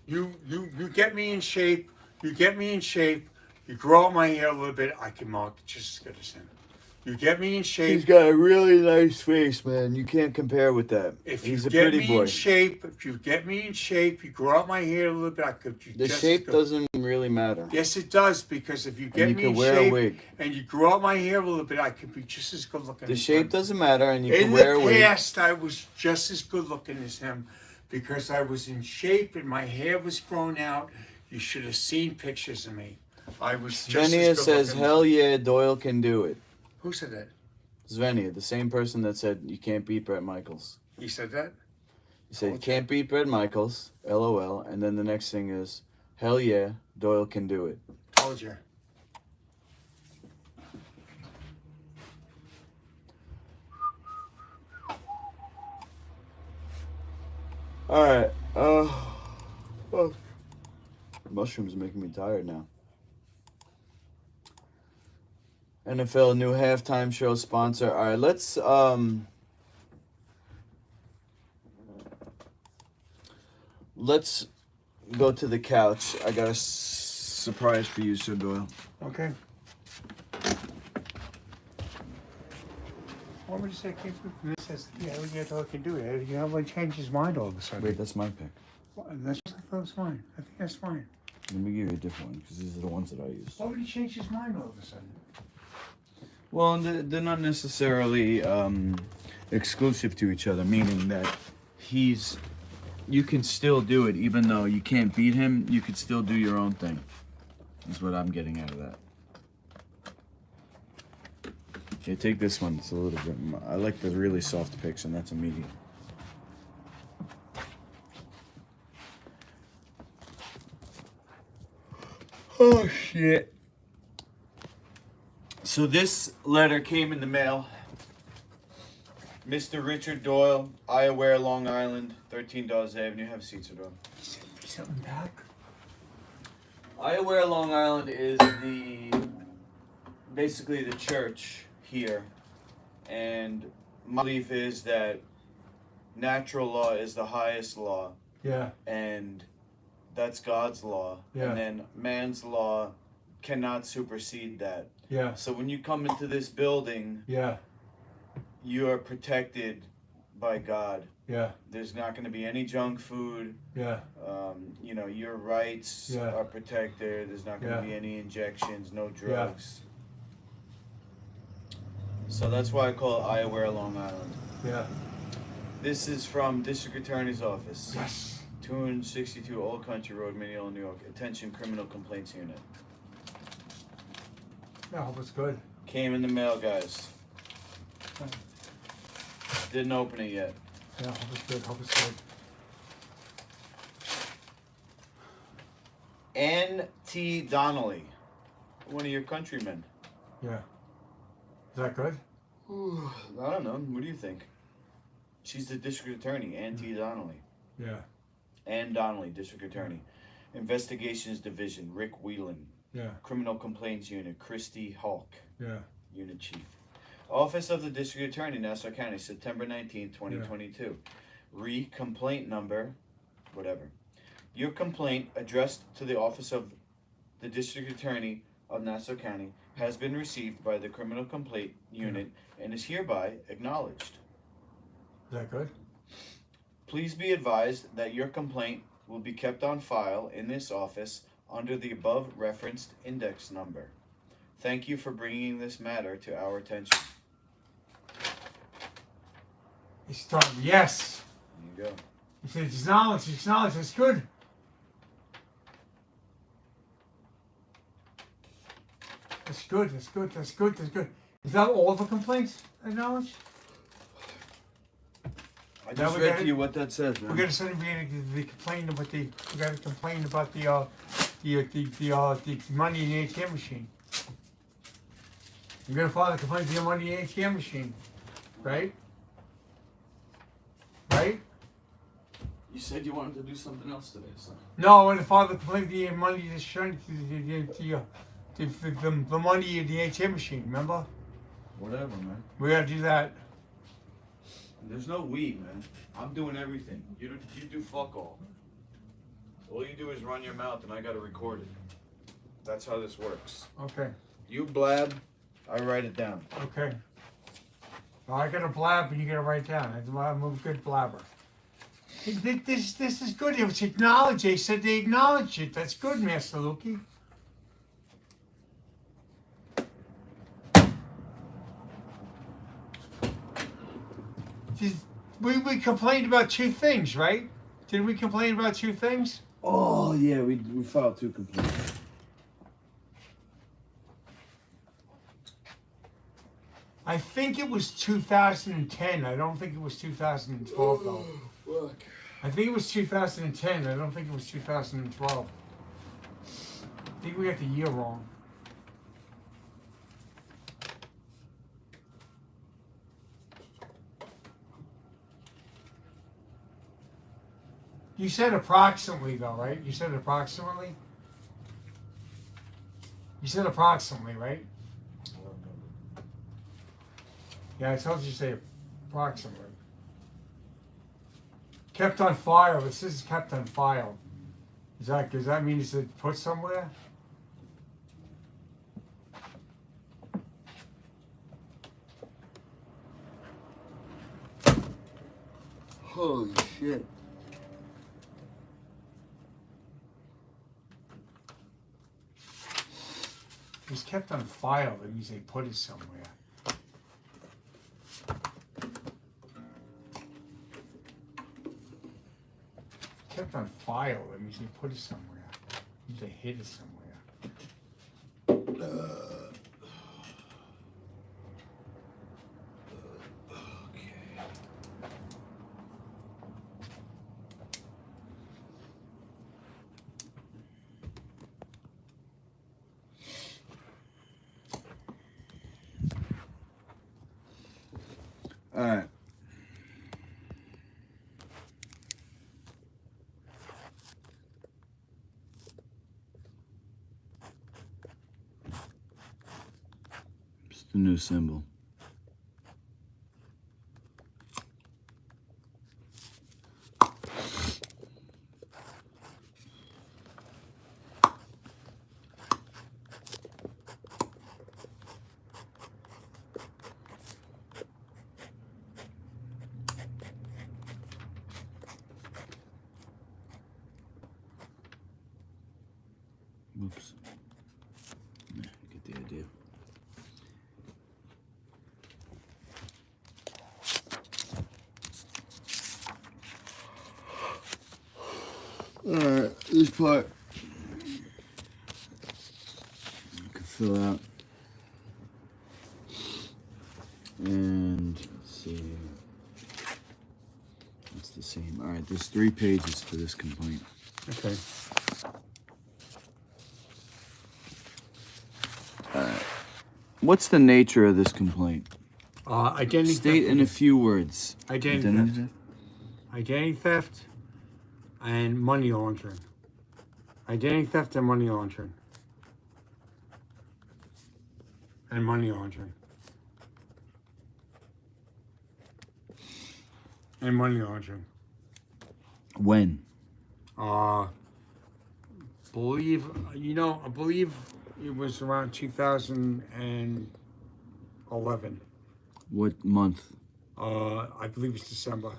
You get me in shape. You get me in shape. You grow out my hair a little bit. I can market just as good as him. You get me in shape. He's got a really nice face, man. You can't compare with that. He's a pretty boy. In shape, if you get me in shape, you grow out my hair a little bit. I could. The shape doesn't really matter. Yes, it does, because if you get me in shape and you grow out my hair a little bit, I could be just as good looking. The shape doesn't matter, and you can wear a wig. In the past, I was just as good looking as him because I was in shape and my hair was grown out. You should have seen pictures of me. I was just Svenia as good says, looking. hell yeah, Doyle can do it. Who said that? Svenia, the same person that said you can't beat Bret Michaels. He said that? He said you can't beat Bret Michaels, LOL, and then the next thing is, hell yeah, Doyle can do it. Told you. Alright, mushrooms making me tired now. NFL new halftime show sponsor. All right, let's go to the couch. I got a surprise for you, Sir Doyle. Okay. What would you say came from this? Says, yeah, yeah, Doyle can do it. You have like changed his mind all of a sudden. Wait, that's my pick. Well, I thought it was fine. I think that's fine. Let me give you a different one because these are the ones that I use. Why would he change his mind all of a sudden? Well, they're not necessarily exclusive to each other, meaning that you can still do it, even though you can't beat him, you could still do your own thing. That's what I'm getting out of that. Okay, take this one. It's a little bit, I like the really soft picks, and that's a medium. Oh, shit. So this letter came in the mail. Mr. Richard Doyle, Ioware, Long Island, 13 Dawes Avenue. Have a seat, Sir Doyle. Send me something back. Ioware, Long Island is basically the church here. And my belief is that natural law is the highest law. Yeah. And that's God's law. Yeah. And then man's law cannot supersede that. Yeah. So when you come into this building, Yeah. you are protected by God. Yeah. There's not going to be any junk food. Yeah. Your rights are protected. There's not going to be any injections, no drugs. So that's why I call it Ioware, Long Island. Yeah. This is from District Attorney's Office. Yes. 262 Old Country Road, Mineola, New York. Attention, Criminal Complaints Unit. I hope it's good. Came in the mail, guys. Didn't open it yet. Yeah, hope it's good. Hope it's good. N.T. Donnelly, one of your countrymen. Yeah. Is that good? I don't know. What do you think? She's the district attorney, N.T. Donnelly. Yeah. Ann Donnelly, district attorney. Investigations Division, Rick Whelan. Yeah. Criminal Complaints Unit, Christy Hulk. Yeah. Unit Chief. Office of the District Attorney, Nassau County, September 19th, 2022. Complaint number, whatever. Your complaint addressed to the Office of the District Attorney of Nassau County has been received by the Criminal Complaint Unit and is hereby acknowledged. Is that good? Please be advised that your complaint will be kept on file in this office under the above referenced index number. Thank you for bringing this matter to our attention. He's talking. Yes. There you go. He said it's knowledge. It's knowledge. That's good. That's good. That's good. That's good. That's good. Is that all the complaints acknowledged? I I Now just we read gotta- to you what that says, We're man. gonna send the complaint about we gotta complain about the money in the ATM machine. You're gonna file a complaint for the money in the ATM machine, right? Right? You said you wanted to do something else today, son. No, I want to file the complaint for the money that's shown the money in the ATM machine, remember? Whatever, man. We gotta do that. There's no we, man. I'm doing everything. You do fuck all. All you do is run your mouth, and I gotta record it. That's how this works. Okay, You blab, I write it down. okay. Well, I gotta blab and you gotta write down. I'm a good blabber. This is good. It was acknowledged. They said they acknowledged it. That's good, Master Lukey. We complained about two things, right? Did we complain about two things? Oh, yeah, we filed 2 complaints. I think it was 2010. I don't think it was 2012 though. Fuck. I think it was 2010. I don't think it was 2012. I think we got the year wrong. You said approximately though, right? You said approximately? You said approximately, right? Yeah, I told you to say approximately. Kept on file. This is kept on file. Does that mean it's put somewhere? Holy shit. It's kept on file. That means they put it somewhere. Kept on file. That means they put it somewhere. That means they hid it somewhere. All right. It's the new symbol. Whoops. Nah, you get the idea. Alright, this part you can fill out. And let's see. It's the same. Alright, there's 3 pages to this complaint. Okay. What's the nature of this complaint? Identity State theft. in a few words. Identity theft. Identity theft and money laundering. Identity theft and money laundering. And money laundering. And money laundering. When? I believe it was around 2011. What month? I believe it's December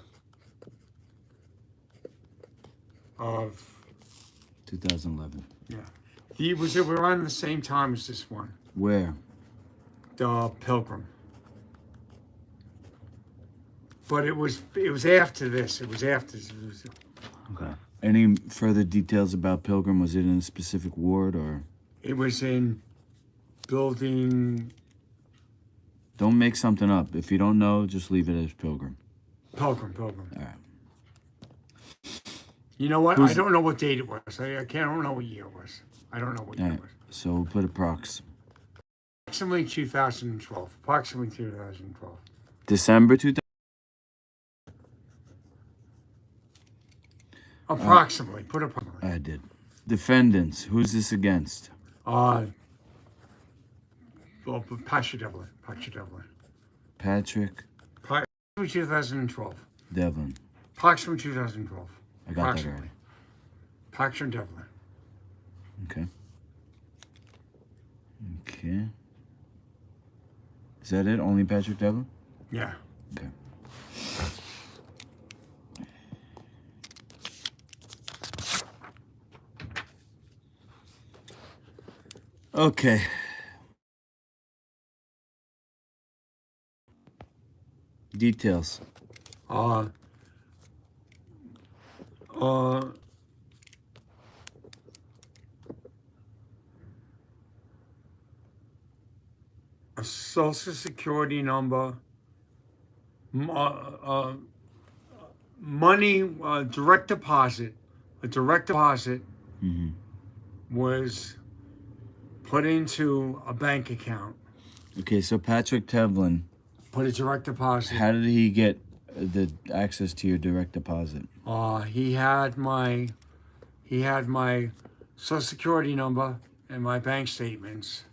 of 2011. yeah. It was around the same time as this one. Where? The Pilgrim. But it was after this. It was after. Okay. Any further details about Pilgrim? Was it in a specific ward or? It was in building. Don't make something up. If you don't know, just leave it as Pilgrim. Pilgrim. All right. You know what? Who's- I don't know what date it was. I don't know what year it was. I don't know what year All it right. was. So we'll put approx. Approximately 2012. Approximately 2012. December 2000. Approximately. Put approximately. I did. Defendants. Who's this against? Well, Patrick Devlin. Patrick Approximately 2012. Devlin. Approximately 2012. I got that right. Patrick Devlin. Okay. Okay. Is that it? Only Patrick Devlin? Yeah. Okay. Okay. Details. Uh, a social security number, money, direct deposit. A direct deposit Mm-hmm. was put into a bank account. Okay, so Patrick Devlin, Put a direct deposit. how did he get the access to your direct deposit? He had my social security number and my bank statements.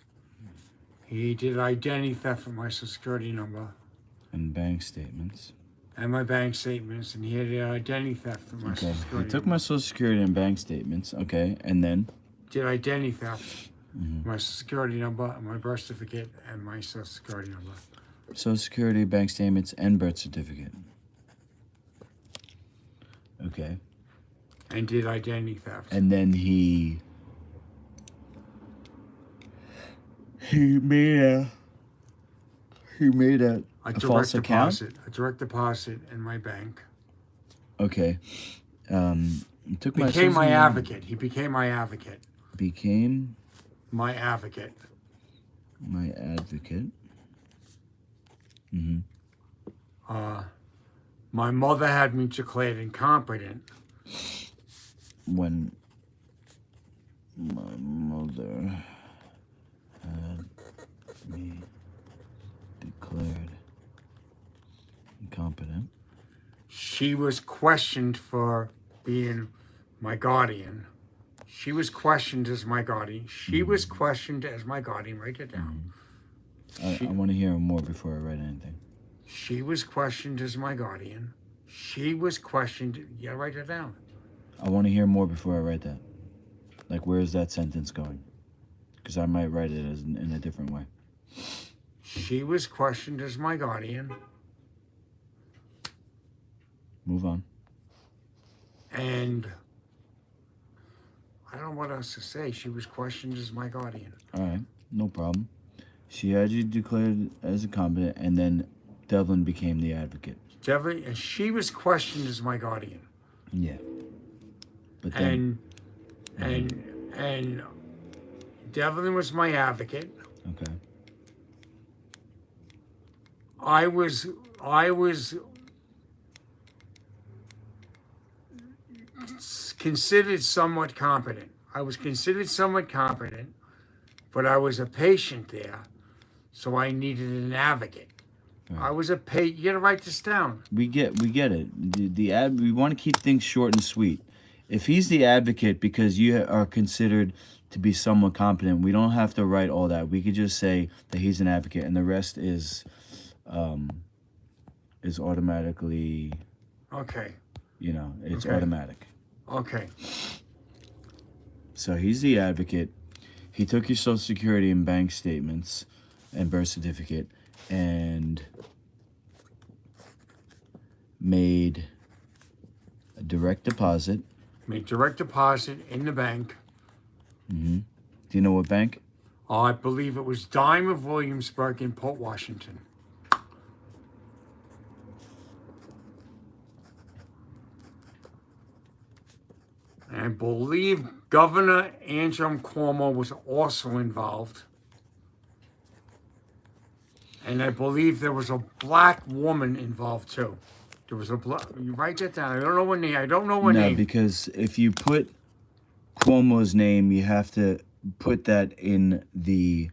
He did identity theft with my social security number And bank statements. and my bank statements, and he had identity theft with my Okay. social He security took number. my social security and bank statements. Okay. And then? Did identity theft, Mm-hmm. my social security number and my birth certificate and my social security number. Social security, bank statements, and birth certificate. Okay. And did identity theft. And then he made a A direct false account. deposit. A direct deposit in my bank. Okay. He took my Became my social- advocate. He became my advocate. Became My advocate. my advocate. Mm-hmm. My mother had me declared incompetent. When my mother had me declared incompetent. She was questioned for being my guardian. She was questioned as my guardian. She was questioned as my guardian. Write it down. I want to hear more before I write anything. She was questioned as my guardian. She was questioned. Yeah, write it down. I want to hear more before I write that. Like, where is that sentence going? Because I might write it as in a different way. She was questioned as my guardian. Move on. And I don't know what else to say. She was questioned as my guardian. All right, no problem. She had you declared as incompetent, and then Devlin became the advocate. Devlin, and she was questioned as my guardian. Yeah. But then, And Devlin was my advocate. okay. I was considered somewhat competent. But I was a patient there, so I needed an advocate. Right. I was a You gotta write this down. We get it. We want to keep things short and sweet. If he's the advocate because you are considered to be somewhat competent, we don't have to write all that. We could just say that he's an advocate, and the rest is automatically. Okay. It's Okay. automatic. Okay. So he's the advocate. He took your social security and bank statements and birth certificate and made a direct deposit. Made direct deposit in the bank. Mm-hmm. Do you know what bank? I believe it was Dime of Williamsburg in Port Washington. And I believe Governor Andrew Cuomo was also involved. And I believe there was a black woman involved too. There was a you write that down. I don't know what name. I don't know what No, name. because if you put Cuomo's name, you have to put that in the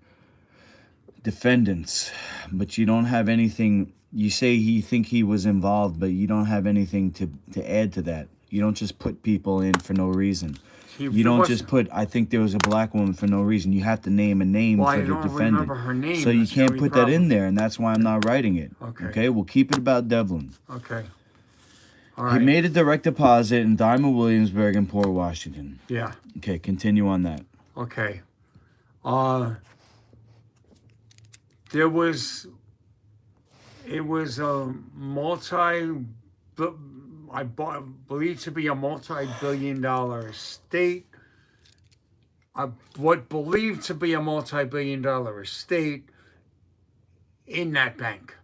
defendants, but you don't have anything. You say you think he was involved, but you don't have anything to add to that. You don't just put people in for no reason. You don't just put, I think there was a black woman for no reason. You have to name a name Well, for I the don't defendant. remember her name. So you That's the can't only put that in problem. there, and that's why I'm not writing it. Okay. We'll keep it about Devlin. Okay. All He right. made a direct deposit in Diamond Williamsburg in Port Washington. Yeah. Okay, continue on that. Okay. There was. It was a believed to be a multi-billion-dollar estate. What believed to be a multi-billion-dollar estate in that bank.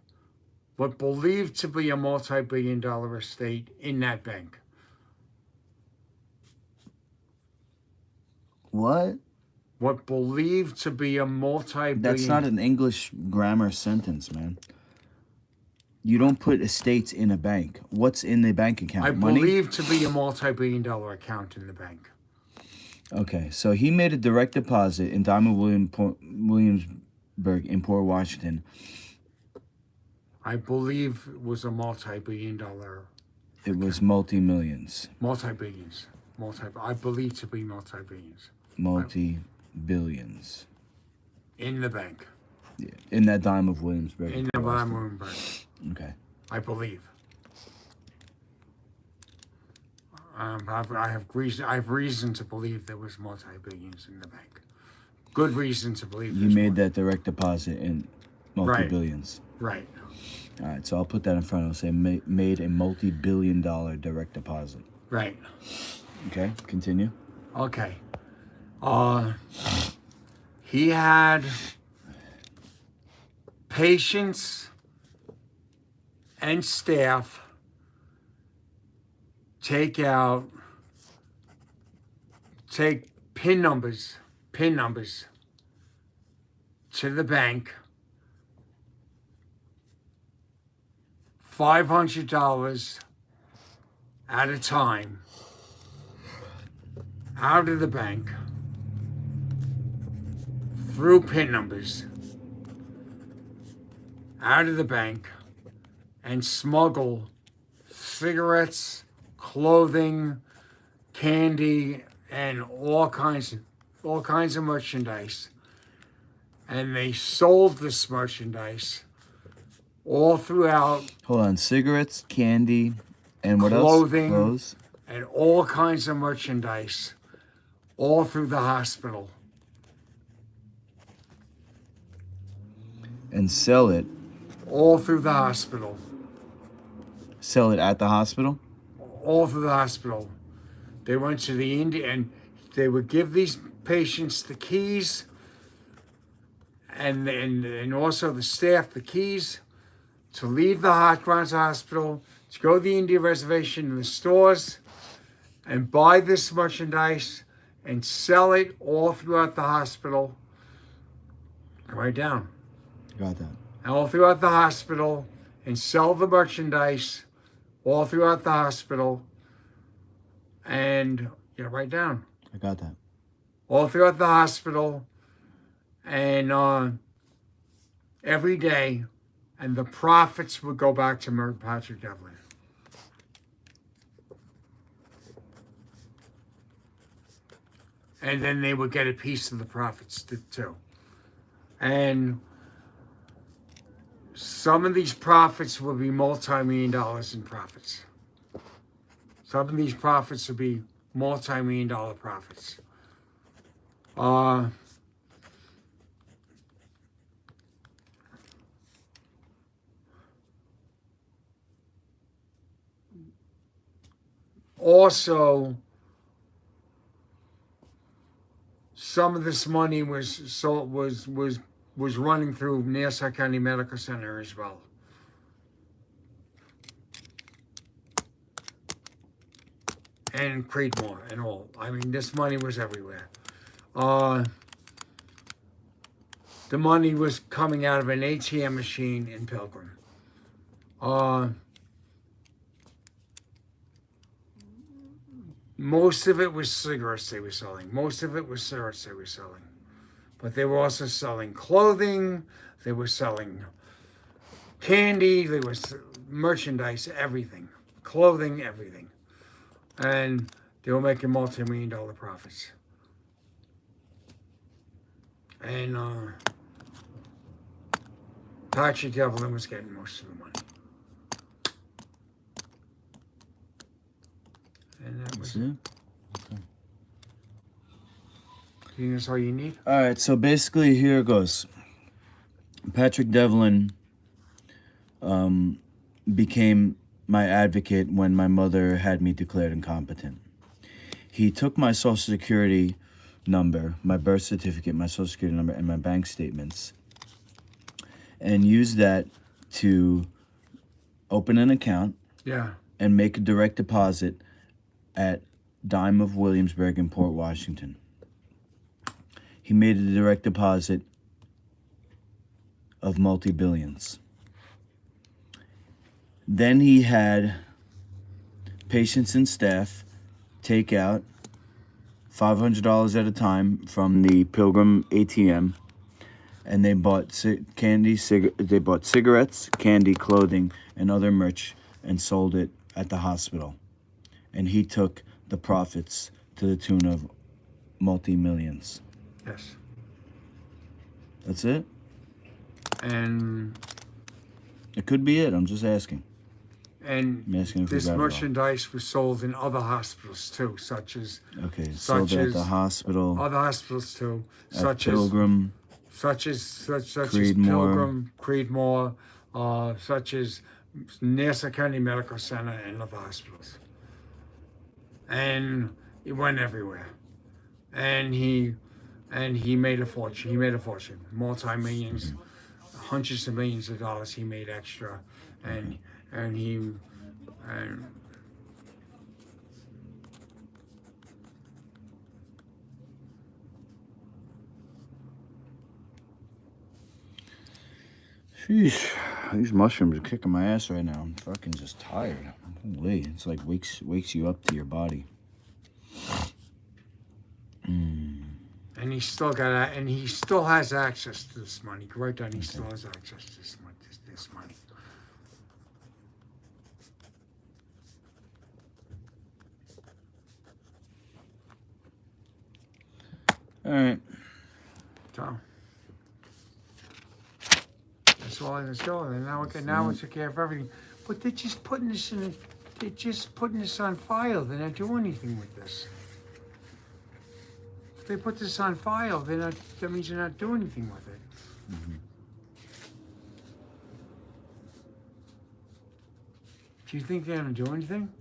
What believed to be a multi-billion-dollar estate in that bank. What? What believed to be a multi-billion... That's not an English grammar sentence, man. You don't put estates in a bank. What's in the bank account? Money? Believed to be a multi-billion-dollar account in the bank. Okay, so he made a direct deposit in Diamond Williamsburg in Port Washington. I believe it was a multi-billion-dollar... It was multi-millions. Multi-billions. I believe to be multi-billions. Multi-billions. In the bank. Yeah, in that Diamond Williamsburg. In the Diamond Williamsburg. Okay. I believe. I have reason to believe there was multi-billions in the bank. Good reason to believe. You made that direct deposit in multi-billions. Right. All right, so I'll put that in front. I'll say made a multi-billion-dollar direct deposit. Right. Okay, continue. Okay. He had patients and staff take PIN numbers to the bank, $500 at a time, out of the bank, through PIN numbers, out of the bank, and smuggle cigarettes, clothing, candy, and all kinds of merchandise. And they sold this merchandise all throughout. Hold on, cigarettes, candy, and what Clothing. else? Clothes. And all kinds of merchandise all through the hospital. And sell it. All through the hospital. Sell it at the hospital? All through the hospital. They went to the India and they would give these patients the keys and also the staff the keys to leave the Grounds Hospital, to go to the India Reservation in the stores and buy this merchandise and sell it all throughout the hospital. Write down. Got that. All throughout the hospital and sell the merchandise all throughout the hospital. And write down. I got that. All throughout the hospital and every day, and the profits would go back to Patrick Devlin. And then they would get a piece of the profits too. And some of these profits would be multi-million dollars in profits. Some of these profits would be multi-million dollar profits. Also, some of this money was running through Nassau County Medical Center as well. And Creedmoor and all. I mean, this money was everywhere. The money was coming out of an ATM machine in Pilgrim. Most of it was cigarettes they were selling. Most of it was cigarettes they were selling. But they were also selling clothing. They were selling candy. They were merchandise, everything. Clothing, everything. And they were making multi-million-dollar profits. And Patrick Devlin was getting most of the money. And that was That's it. You think that's all you need? All right, so basically here it goes. Patrick Devlin became my advocate when my mother had me declared incompetent. He took my social security number, my birth certificate, my social security number, and my bank statements, and used that to open an account Yeah. and make a direct deposit at Dime of Williamsburg in Port Washington. He made a direct deposit of multi-billions. Then he had patients and staff take out $500 at a time from the Pilgrim ATM, and they bought they bought cigarettes, candy, clothing, and other merch, and sold it at the hospital. And he took the profits to the tune of multi-millions. Yes. That's it? And It could be it. I'm just asking. and I'm asking if we this got it all. merchandise was sold in other hospitals too, such as Okay, such sold it at as the hospital, other hospitals too, at such as Pilgrim, such as Creedmoor. Pilgrim, Creedmoor, such as Nassau County Medical Center and other hospitals. And it went everywhere. And he made a fortune. He made a fortune. Multi-millions, hundreds of millions of dollars he made extra. And Sheesh, these mushrooms are kicking my ass right now. I'm fucking just tired. Holy, it's like wakes you up to your body. and he still got and he still has access to this money. Right down, he still has access to this money. This money. All right. So that's all I was doing. And now it's took care of everything. But they're just putting this in. They're just putting this on file. They're not doing anything with this. If they put this on file, they're not. That means they're not doing anything with it. Do you think they're gonna do anything?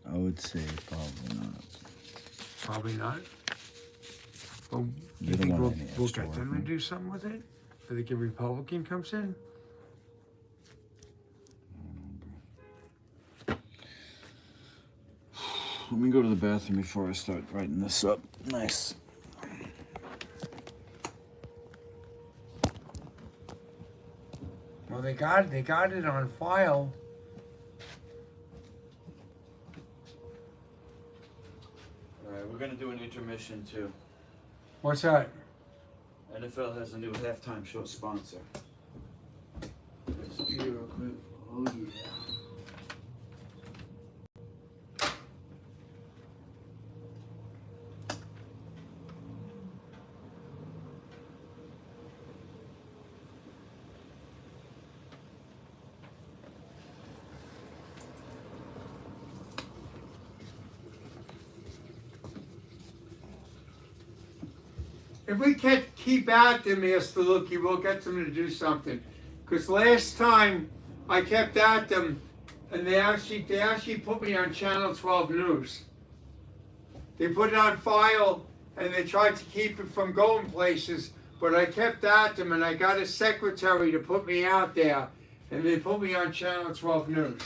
I would say probably not. Probably not. But They you don't think want we'll any get extra them work. to do something with it? For the Republican comes in? Let me go to the bathroom before I start writing this up. Nice. Well, they got it on file. All right, we're gonna do an intermission too. What's that? NFL has a new halftime show sponsor. Just real quick. Oh yeah. If we can't keep at them, Mr. Lukey, we'll get them to do something. Because last time I kept at them, and they actually put me on Channel 12 News. They put it on file, and they tried to keep it from going places, but I kept at them, and I got a secretary to put me out there, and they put me on Channel 12 News.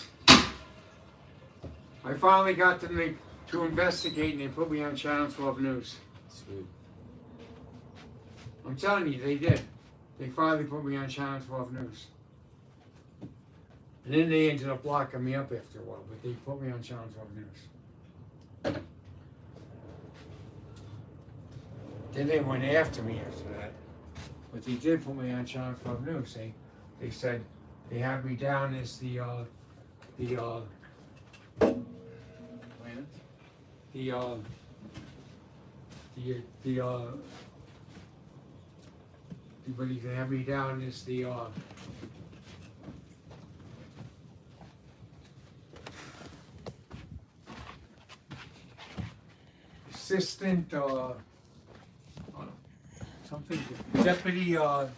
I finally got them to investigate, and they put me on Channel 12 News. Sweet. I'm telling you, they did. They finally put me on Channel 12 News. And then they ended up locking me up after a while, but they put me on Channel 12 News. Then they went after me after that. But they did put me on Channel 12 News. They said they had me down as the but you can have me down as the assistant something deputy have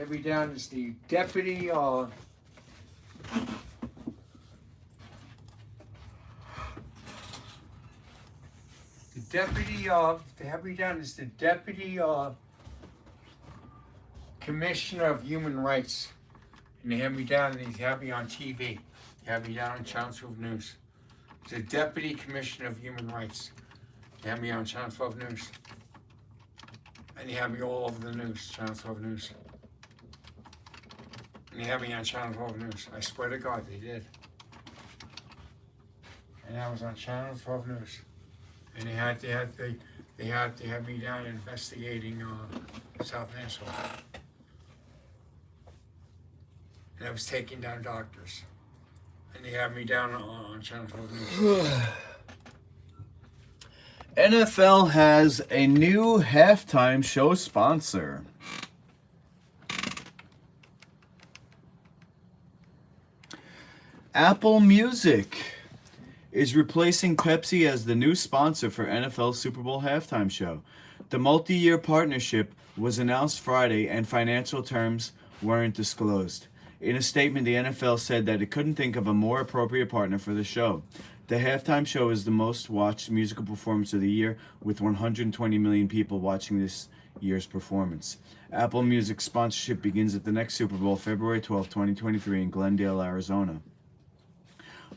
me down as the deputy they have me down as the deputy commissioner of human rights, and they have me down and they have me on TV. They have me down on Channel 12 News. The deputy commissioner of human rights. They have me on Channel 12 News, and they have me all over the news. Channel 12 News, and they have me on Channel 12 News. I swear to God, they did. And I was on Channel 12 News. And they had me down investigating South Nashville. And I was taking down doctors. And they had me down on Channel 12 News. NFL has a new halftime show sponsor. Apple Music is replacing Pepsi as the new sponsor for NFL Super Bowl halftime show. The multi-year partnership was announced Friday and financial terms weren't disclosed. In a statement, the NFL said that it couldn't think of a more appropriate partner for the show. The halftime show is the most watched musical performance of the year, with 120 million people watching this year's performance. Apple Music sponsorship begins at the next Super Bowl, February 12, 2023 in Glendale, Arizona.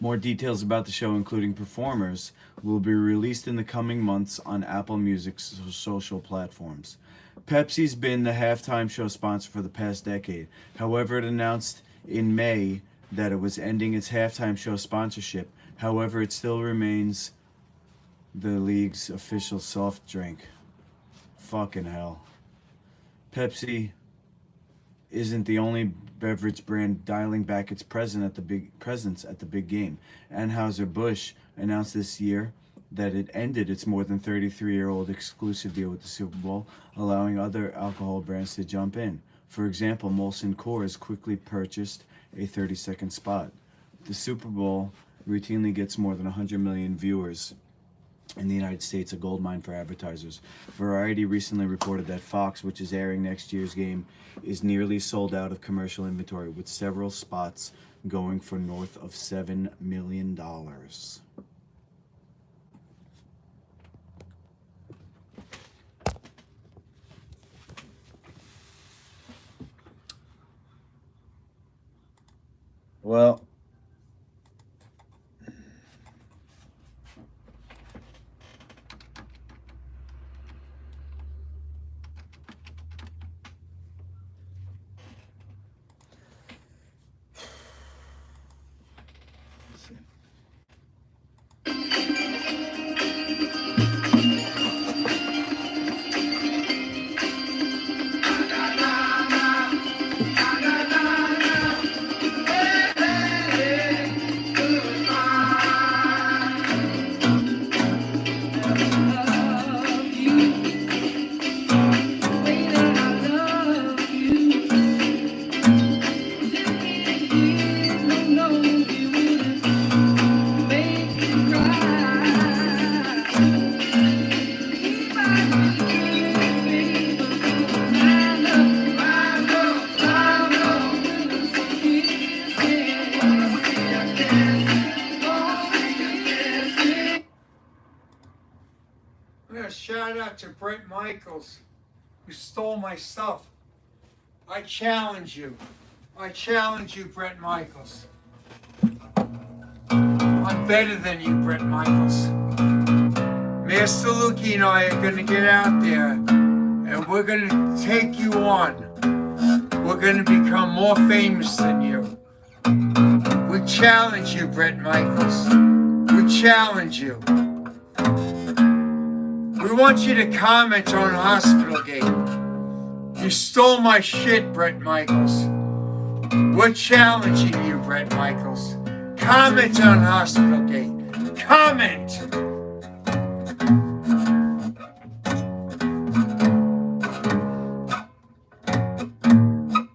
More details about the show, including performers, will be released in the coming months on Apple Music's social platforms. Pepsi's been the halftime show sponsor for the past decade. However, it announced in May that it was ending its halftime show sponsorship. However, it still remains the league's official soft drink. Fucking hell. Pepsi isn't the only beverage brand dialing back its presence at the big game. Anheuser-Busch announced this year that it ended its more than 33-year-old exclusive deal with the Super Bowl, allowing other alcohol brands to jump in. For example, Molson Coors quickly purchased a 30-second spot. The Super Bowl routinely gets more than 100 million viewers in the United States, a goldmine for advertisers. Variety recently reported that Fox, which is airing next year's game, is nearly sold out of commercial inventory, with several spots going for north of $7 million. Well, shout out to Brett Michaels, who stole my stuff. I challenge you. I challenge you, Brett Michaels. I'm better than you, Brett Michaels. Master Lukey and I are going to get out there, and we're going to take you on. We're going to become more famous than you. We challenge you, Brett Michaels. We challenge you. We want you to comment on Hospital Gate. You stole my shit, Brett Michaels. We're challenging you, Brett Michaels. Comment on Hospital Gate. Comment!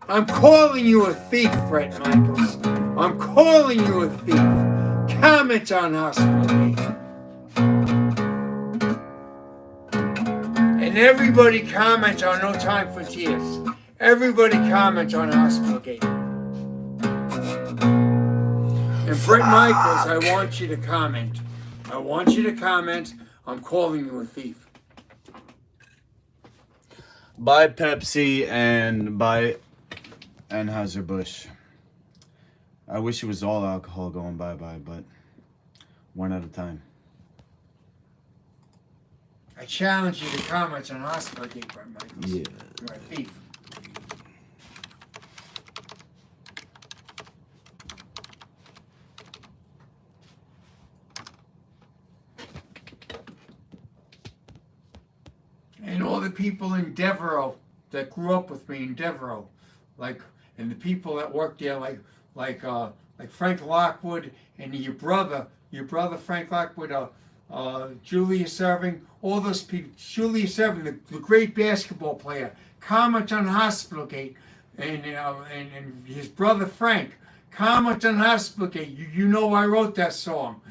I'm calling you a thief, Brett Michaels. I'm calling you a thief. Comment on Hospital Gate. And everybody comment on No Time for Tears. Everybody comment on Hospital Gate. And Brett Michaels, I want you to comment. I want you to comment. I'm calling you a thief. Buy Pepsi and buy Anheuser-Busch. I wish it was all alcohol going bye-bye, but one at a time. I challenge you to comment on Hospital Gate, Brett Michaels. Yeah. You're a thief. And all the people in Devereaux that grew up with me in Devereaux, and the people that worked there, like Frank Lockwood and your brother Frank Lockwood, Julius Irving, all those people, Julius Irving, the great basketball player, comment on Hospital Gate, and his brother Frank, comment on Hospital Gate. You know I wrote that song.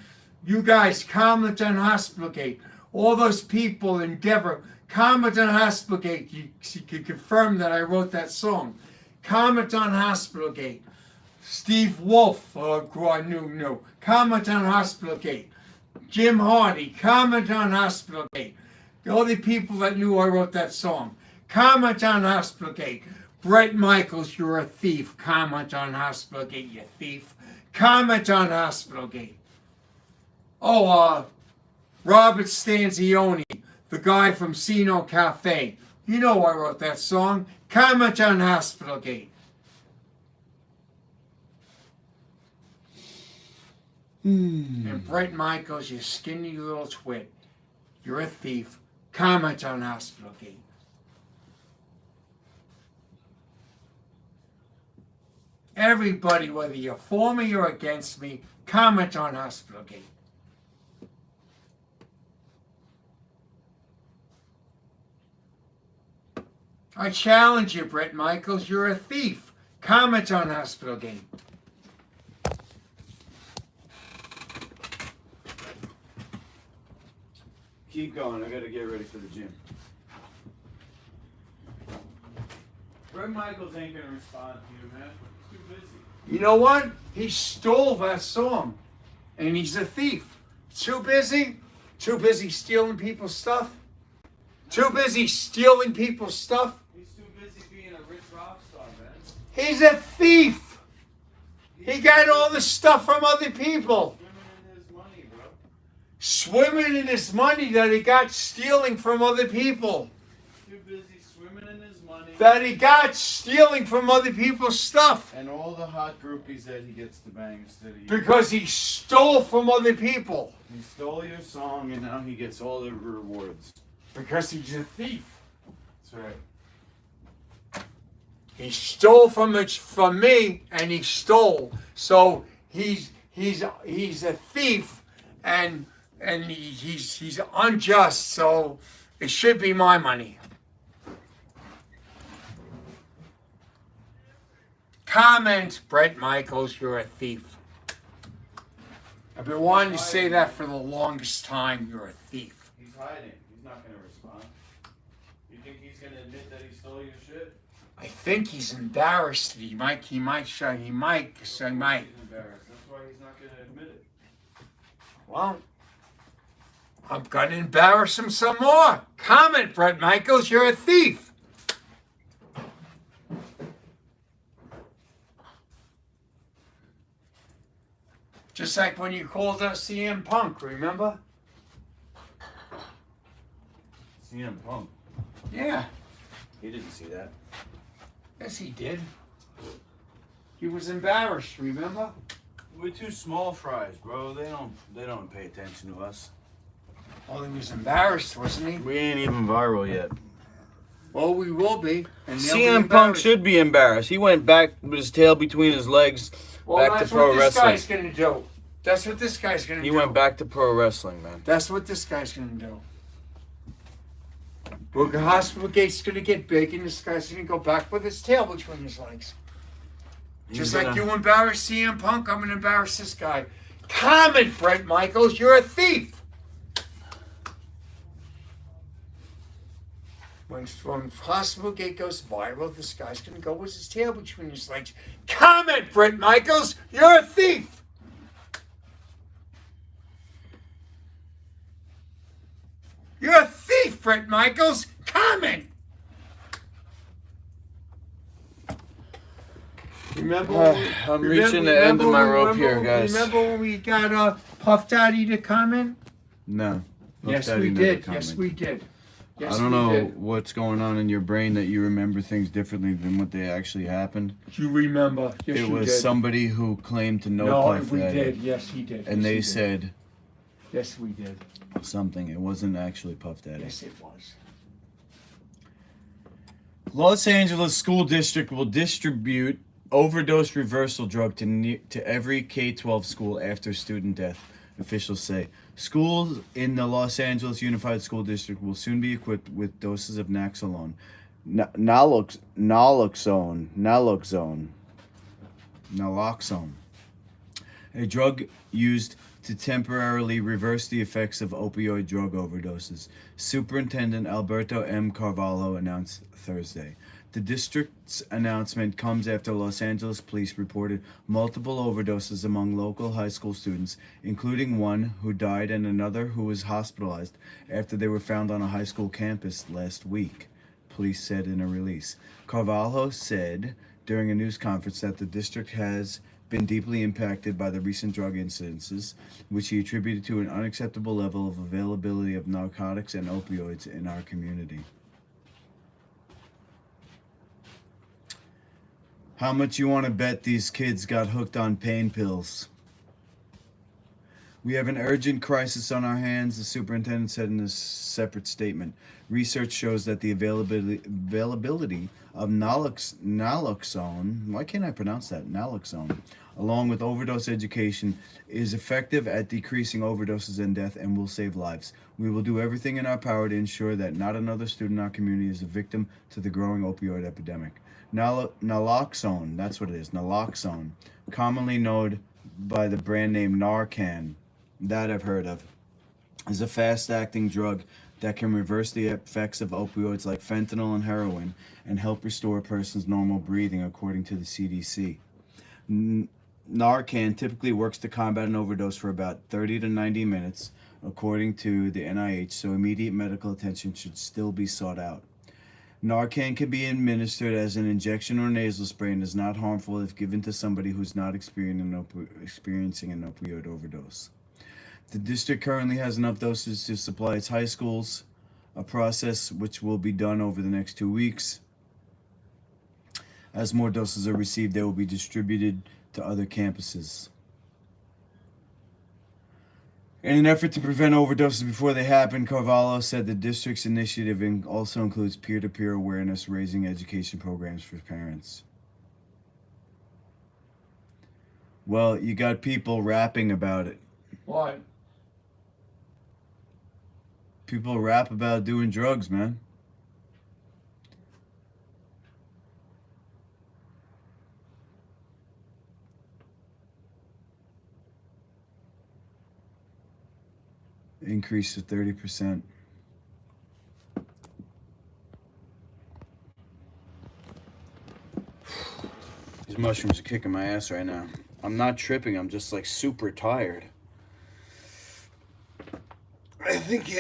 You guys comment on Hospital Gate. All those people in Devereaux, comment on Hospital Gate. You can confirm that I wrote that song. Comment on Hospital Gate. Steve Wolf, who I knew. Comment on Hospital Gate. Jim Hardy, comment on Hospital Gate. The only people that knew I wrote that song. Comment on Hospital Gate. Brett Michaels, you're a thief. Comment on Hospital Gate, you thief. Comment on Hospital Gate. Oh, Robert Stanzioni, the guy from Sino Cafe. You know I wrote that song. Comment on Hospital Gate. And Brett Michaels, you skinny little twit. You're a thief. Comment on Hospital Gate. Everybody, whether you're for me or against me, comment on Hospital Gate. I challenge you, Brett Michaels. You're a thief. Comment on Hospital Gate. Keep going. I gotta get ready for the gym. Brett Michaels ain't gonna respond to you, man. He's too busy. You know what? He stole that song. And he's a thief. Too busy? Too busy stealing people's stuff? Too busy stealing people's stuff? He's too busy being a rich rock star, man. He's a thief. He got all the stuff from other people. Swimming in his money that he got stealing from other people. Too busy swimming in his money. That he got stealing from other people's stuff. And all the hot groupies that he gets to bang instead of you. Because he stole from other people. He stole your song and now he gets all the rewards. Because he's a thief. That's right. He stole from me and he stole. So he's a thief and he's unjust, so it should be my money. Comment, Brett Michaels, you're a thief. I've been wanting to say that for the longest time. You're a thief. He's hiding. He's not going to respond. You think he's going to admit that he stole your shit? I think he's embarrassed. He might. He's embarrassed. That's why he's not going to admit it. Well, I'm going to embarrass him some more. Comment, Brett Michaels, you're a thief. Just like when you called us CM Punk, remember? CM Punk. Yeah. He didn't see that. Yes, he did. He was embarrassed, remember? We're too small fries, bro. They don't pay attention to us. Oh, he was embarrassed, wasn't he? We ain't even viral yet. Well, we will be. And they'll be CM Punk embarrassed. should be embarrassed. He went back with his tail between his legs, Well, back to that's pro what this wrestling. guy's gonna do. That's what this guy's gonna do. He went back to pro wrestling, man. That's what this guy's gonna do. Well, the hospital gate's gonna get big, and this guy's gonna go back with his tail between his legs. Just like you embarrassed CM Punk, I'm gonna embarrass this guy. Comment, Brent Michaels, you're a thief. When hospital gate goes viral, this guy's gonna go with his tail between his legs. Comment, Brent Michaels, you're a thief. You're a thief, Brent Michaels. Comment. Remember? I'm reaching the end of my rope here, guys. Remember when we got Puff Daddy to comment? No. Yes, Daddy we never did. commented. Yes, we did. Yes, I don't we know did. what's going on in your brain that you remember things differently than what they actually happened. You remember? Yes, It you was did. somebody who claimed to know No, Puff we Daddy, did. Yes, he did. and Yes, they he did. said Yes, we did. something. It wasn't actually Puff Daddy. Yes, it was. Los Angeles School District will distribute overdose reversal drug to every K-12 school after student death, officials say. Schools in the Los Angeles Unified School District will soon be equipped with doses of naloxone, a drug used to temporarily reverse the effects of opioid drug overdoses, Superintendent Alberto M. Carvalho announced Thursday. The district's announcement comes after Los Angeles police reported multiple overdoses among local high school students, including one who died and another who was hospitalized after they were found on a high school campus last week, police said in a release. Carvalho said during a news conference that the district has been deeply impacted by the recent drug incidences, which he attributed to an unacceptable level of availability of narcotics and opioids in our community. How much you want to bet these kids got hooked on pain pills? We have an urgent crisis on our hands, the superintendent said in a separate statement. Research shows that the availability of naloxone, why can't I pronounce that? Naloxone, along with overdose education, is effective at decreasing overdoses and death and will save lives. We will do everything in our power to ensure that not another student in our community is a victim to the growing opioid epidemic. Naloxone, that's what it is, naloxone, commonly known by the brand name Narcan, that I've heard of, is a fast-acting drug that can reverse the effects of opioids like fentanyl and heroin and help restore a person's normal breathing, according to the CDC. Narcan typically works to combat an overdose for about 30 to 90 minutes, according to the NIH, so immediate medical attention should still be sought out. Narcan can be administered as an injection or nasal spray and is not harmful if given to somebody who's not experiencing an opioid overdose. The district currently has enough doses to supply its high schools, a process which will be done over the next 2 weeks. As more doses are received, they will be distributed to other campuses. In an effort to prevent overdoses before they happen, Carvalho said the district's initiative also includes peer-to-peer awareness raising education programs for parents. Well, you got people rapping about it. What? People rap about doing drugs, man. Increase to 30%. These mushrooms are kicking my ass right now. I'm not tripping, I'm just like super tired. I think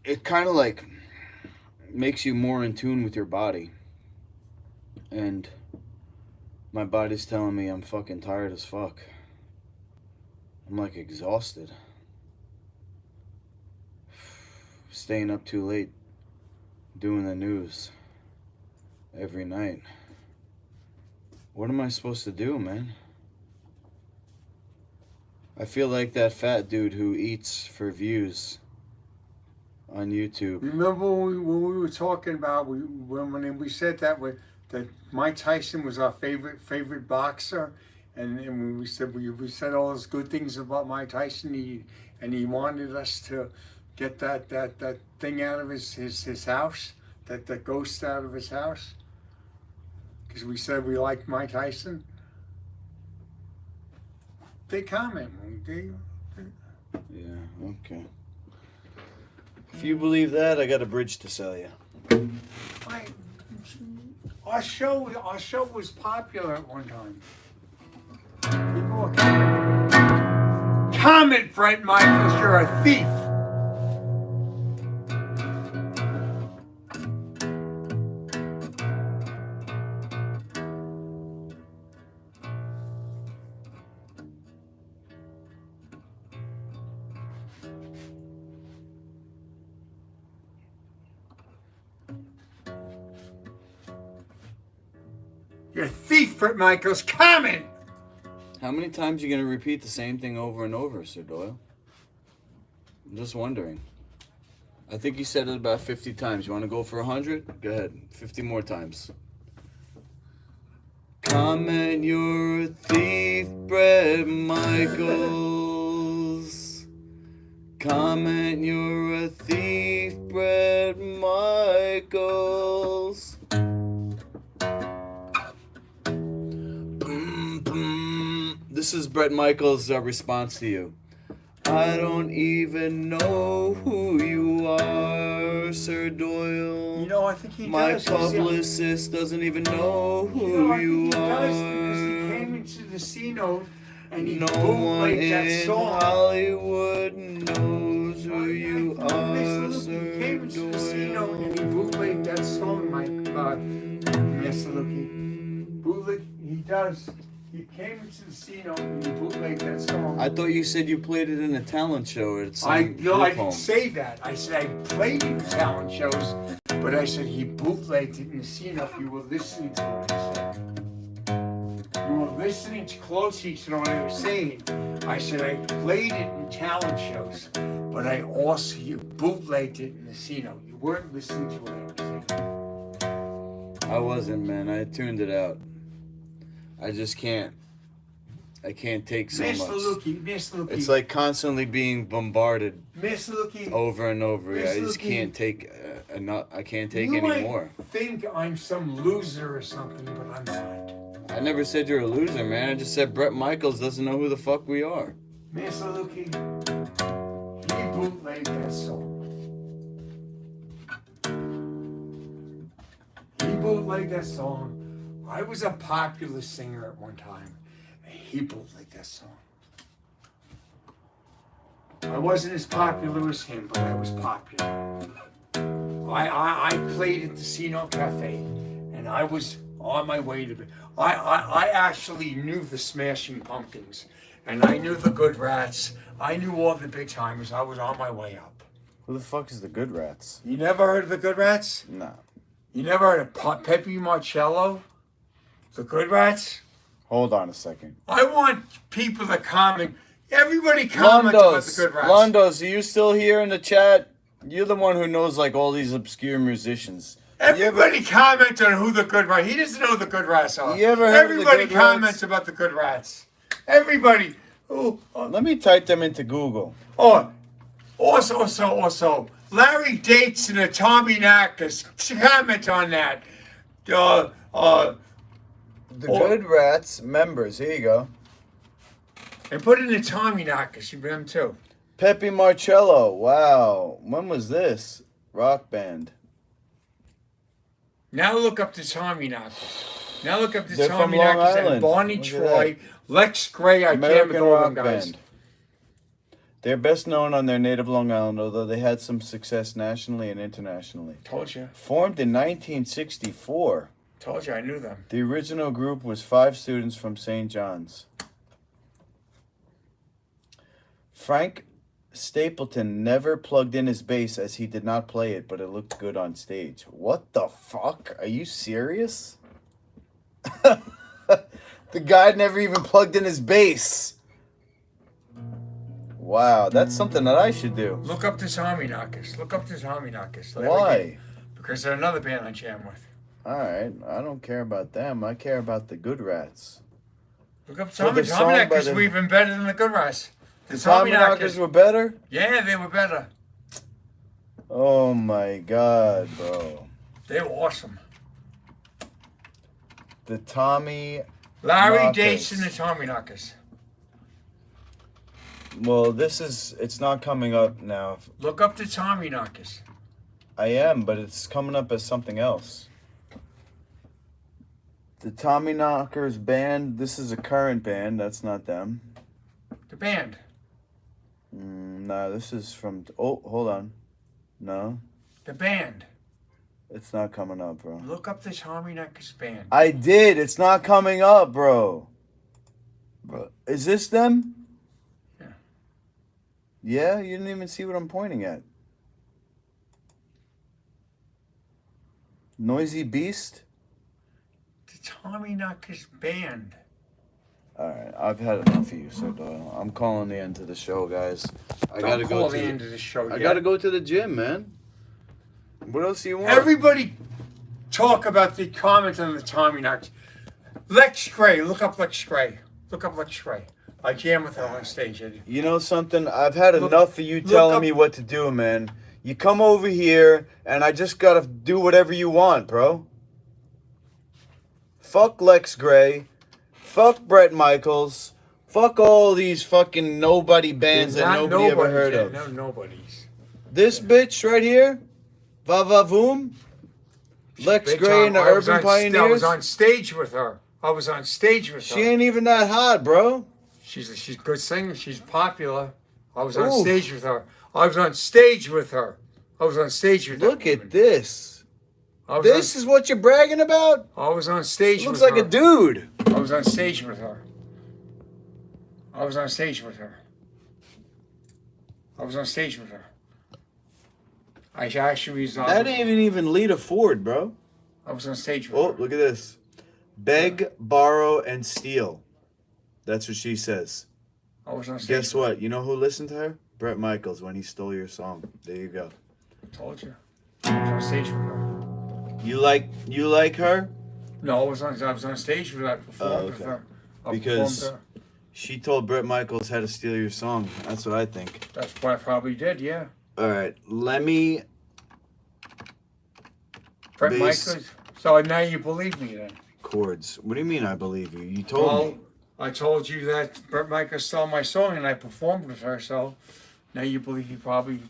it kind of like makes you more in tune with your body. And my body's telling me I'm fucking tired as fuck. I'm like exhausted. Staying up too late, doing the news every night. What am I supposed to do, man? I feel like that fat dude who eats for views on YouTube. Remember when we were talking about when we said that Mike Tyson was our favorite boxer, and when we said all those good things about Mike Tyson, he wanted us to get that thing out of his house, that ghost out of his house, because we said we liked Mike Tyson. They comment. Yeah, okay. If you believe that, I got a bridge to sell you. Our show was popular at one time. People were commenting. Comment, Brett Michaels, you're a thief. You're a thief, Brett Michaels. Comment. How many times are you going to repeat the same thing over and over, Sir Doyle? I'm just wondering. I think you said it about 50 times. You want to go for 100? Go ahead. 50 more times. Comment, you're a thief, Brett Michaels. Comment, you're a thief, Brett Michaels. This is Brett Michaels' response to you. I don't even know who you are, Sir Doyle. You know, I think he My does. publicist doesn't even know who you does, are. because he came into the C note and he No one bootlegged that in song. Hollywood knows who you are, He Sir came into the C note and he Doyle. bootlegged that song, Mr. Lucky. Bootleg, he does. He came into the C note and he bootlegged that song. I thought you said you played it in a talent show at some I group didn't home. say that. I said I played in talent shows, but I said he bootlegged it in the C note. You were listening to what I said. You were listening closely to what I was saying. I said I played it in talent shows, but I also you bootlegged it in the C note. You weren't listening to what I was saying. I wasn't, man. I tuned it out. I just can't. I can't take so Mr. much. Mr. Lukey. It's like constantly being bombarded Mr. Lukey. over and over. I Mr. just Lukey. can't take. I can't take You any might more. think I'm some loser or something, but I'm not. I never said you're a loser, man. I just said Brett Michaels doesn't know who the fuck we are. Mr. Lukey, he bootlegged that song. He bootlegged that song. I was a popular singer at one time, and he bootlegged that song. I wasn't as popular as him, but I was popular. I played at the Casino Cafe, and I was on my way to. I actually knew the Smashing Pumpkins, and I knew the Good Rats. I knew all the big timers. I was on my way up. Who the fuck is the Good Rats? You never heard of the Good Rats? No. You never heard of Pepe Marcello? The Good Rats? Hold on a second. I want people to comment. Everybody comment about the Good Rats. Londos, are you still here in the chat? You're the one who knows like all these obscure musicians. Everybody comment on who the Good Rats. He doesn't know who the Good Rats are. You ever heard of the Everybody Good comments Rats? about the Good Rats. Everybody. Let me type them into Google. Also, Larry Dates and Tommy Nakas. Comment on that. The Good Rats members. Here you go. And put in the Tommy Nakas. You them too. Pepe Marcello. Wow. When was this? Rock band. Now look up the Tommy Nakas. Now look up the They're Tommy from Long Nakas and Island. Bonnie Look at Troy, Lex Gray. I can't American with all them rock guys. band. They're best known on their native Long Island, although they had some success nationally and internationally. Told you. Formed in 1964, Told you I knew them. the original group was 5 students from St. John's. Frank Stapleton never plugged in his bass as he did not play it, but it looked good on stage. What the fuck? Are you serious? The guy never even plugged in his bass. Wow, that's something that I should do. Look up the Tommyknockers. Look up the Tommyknockers. Why? Because they're another band I jam with. Alright, I don't care about them. I care about the Good Rats. Look up So the song by Tommyknockers. the- We've been better than the Good Rats. The Tommyknockers were better? Yeah, they were better. Oh my god, bro. They were awesome. The Tommy. Larry Knockers. Dace and the Tommyknockers. Well, it's not coming up now. Look up the Tommyknockers. I am, but it's coming up as something else. The Tommyknockers band, this is a current band, that's not them. The band. Nah, this is from, oh, hold on. No, The band. it's not coming up, bro. Look up the Tommyknockers band. I did, it's not coming up, bro. Is this them? Yeah. Yeah, you didn't even see what I'm pointing at. Noisy Beast? The Tommyknockers band. Alright, I've had enough of you, so Doyle. I'm calling the end of the show, guys. I Don't gotta call go the to end of the show I yet. gotta go to the gym, man. What else do you want? Everybody talk about the comment on the Tommyknockers. Lex Gray. Look up Lex Gray. Look up Lex Gray. I jam with her on stage, Eddie. You know something? I've had Look- enough of you look telling up- me what to do, man. You come over here, and I just gotta do whatever you want, bro. Fuck Lex Gray. Fuck Bret Michaels. Fuck all these fucking nobody bands that Not nobody ever nobodies, heard yeah, of. No, nobodies. This bitch right here, Va Va Voom, Lex Big Gray and the time. I was Urban on- I was Pioneers. on stage with her. I was on stage with She her. ain't even that hot, bro. She's a good singer. She's popular. I was on Oof. stage with her. I was on stage with her. I was on stage with Look that at woman. this. I was This is what you're bragging about? I was on stage Looks with like her. a dude. I was on stage with her. I was on stage with her. I was on stage with her. I actually was on. That ain't even Lita Ford, bro. I was on stage with Oh, her. look at this. Beg, borrow, and steal. That's what she says. I was on stage. Guess what? You know who listened to her? Bret Michaels when he stole your song. There you go. I told you. I was on stage with her. You like her? No, I was on stage with her. I performed with okay. her. I Because- performed her. She told Bret Michaels how to steal your song. That's what I think. That's what I probably did. Yeah. All right, let me. Brett Bass. Michaels. So now you believe me then? Chords. What do you mean I believe you? You told Well, me. I told you that Brett Michaels stole my song and I performed with her. So now you believe he probably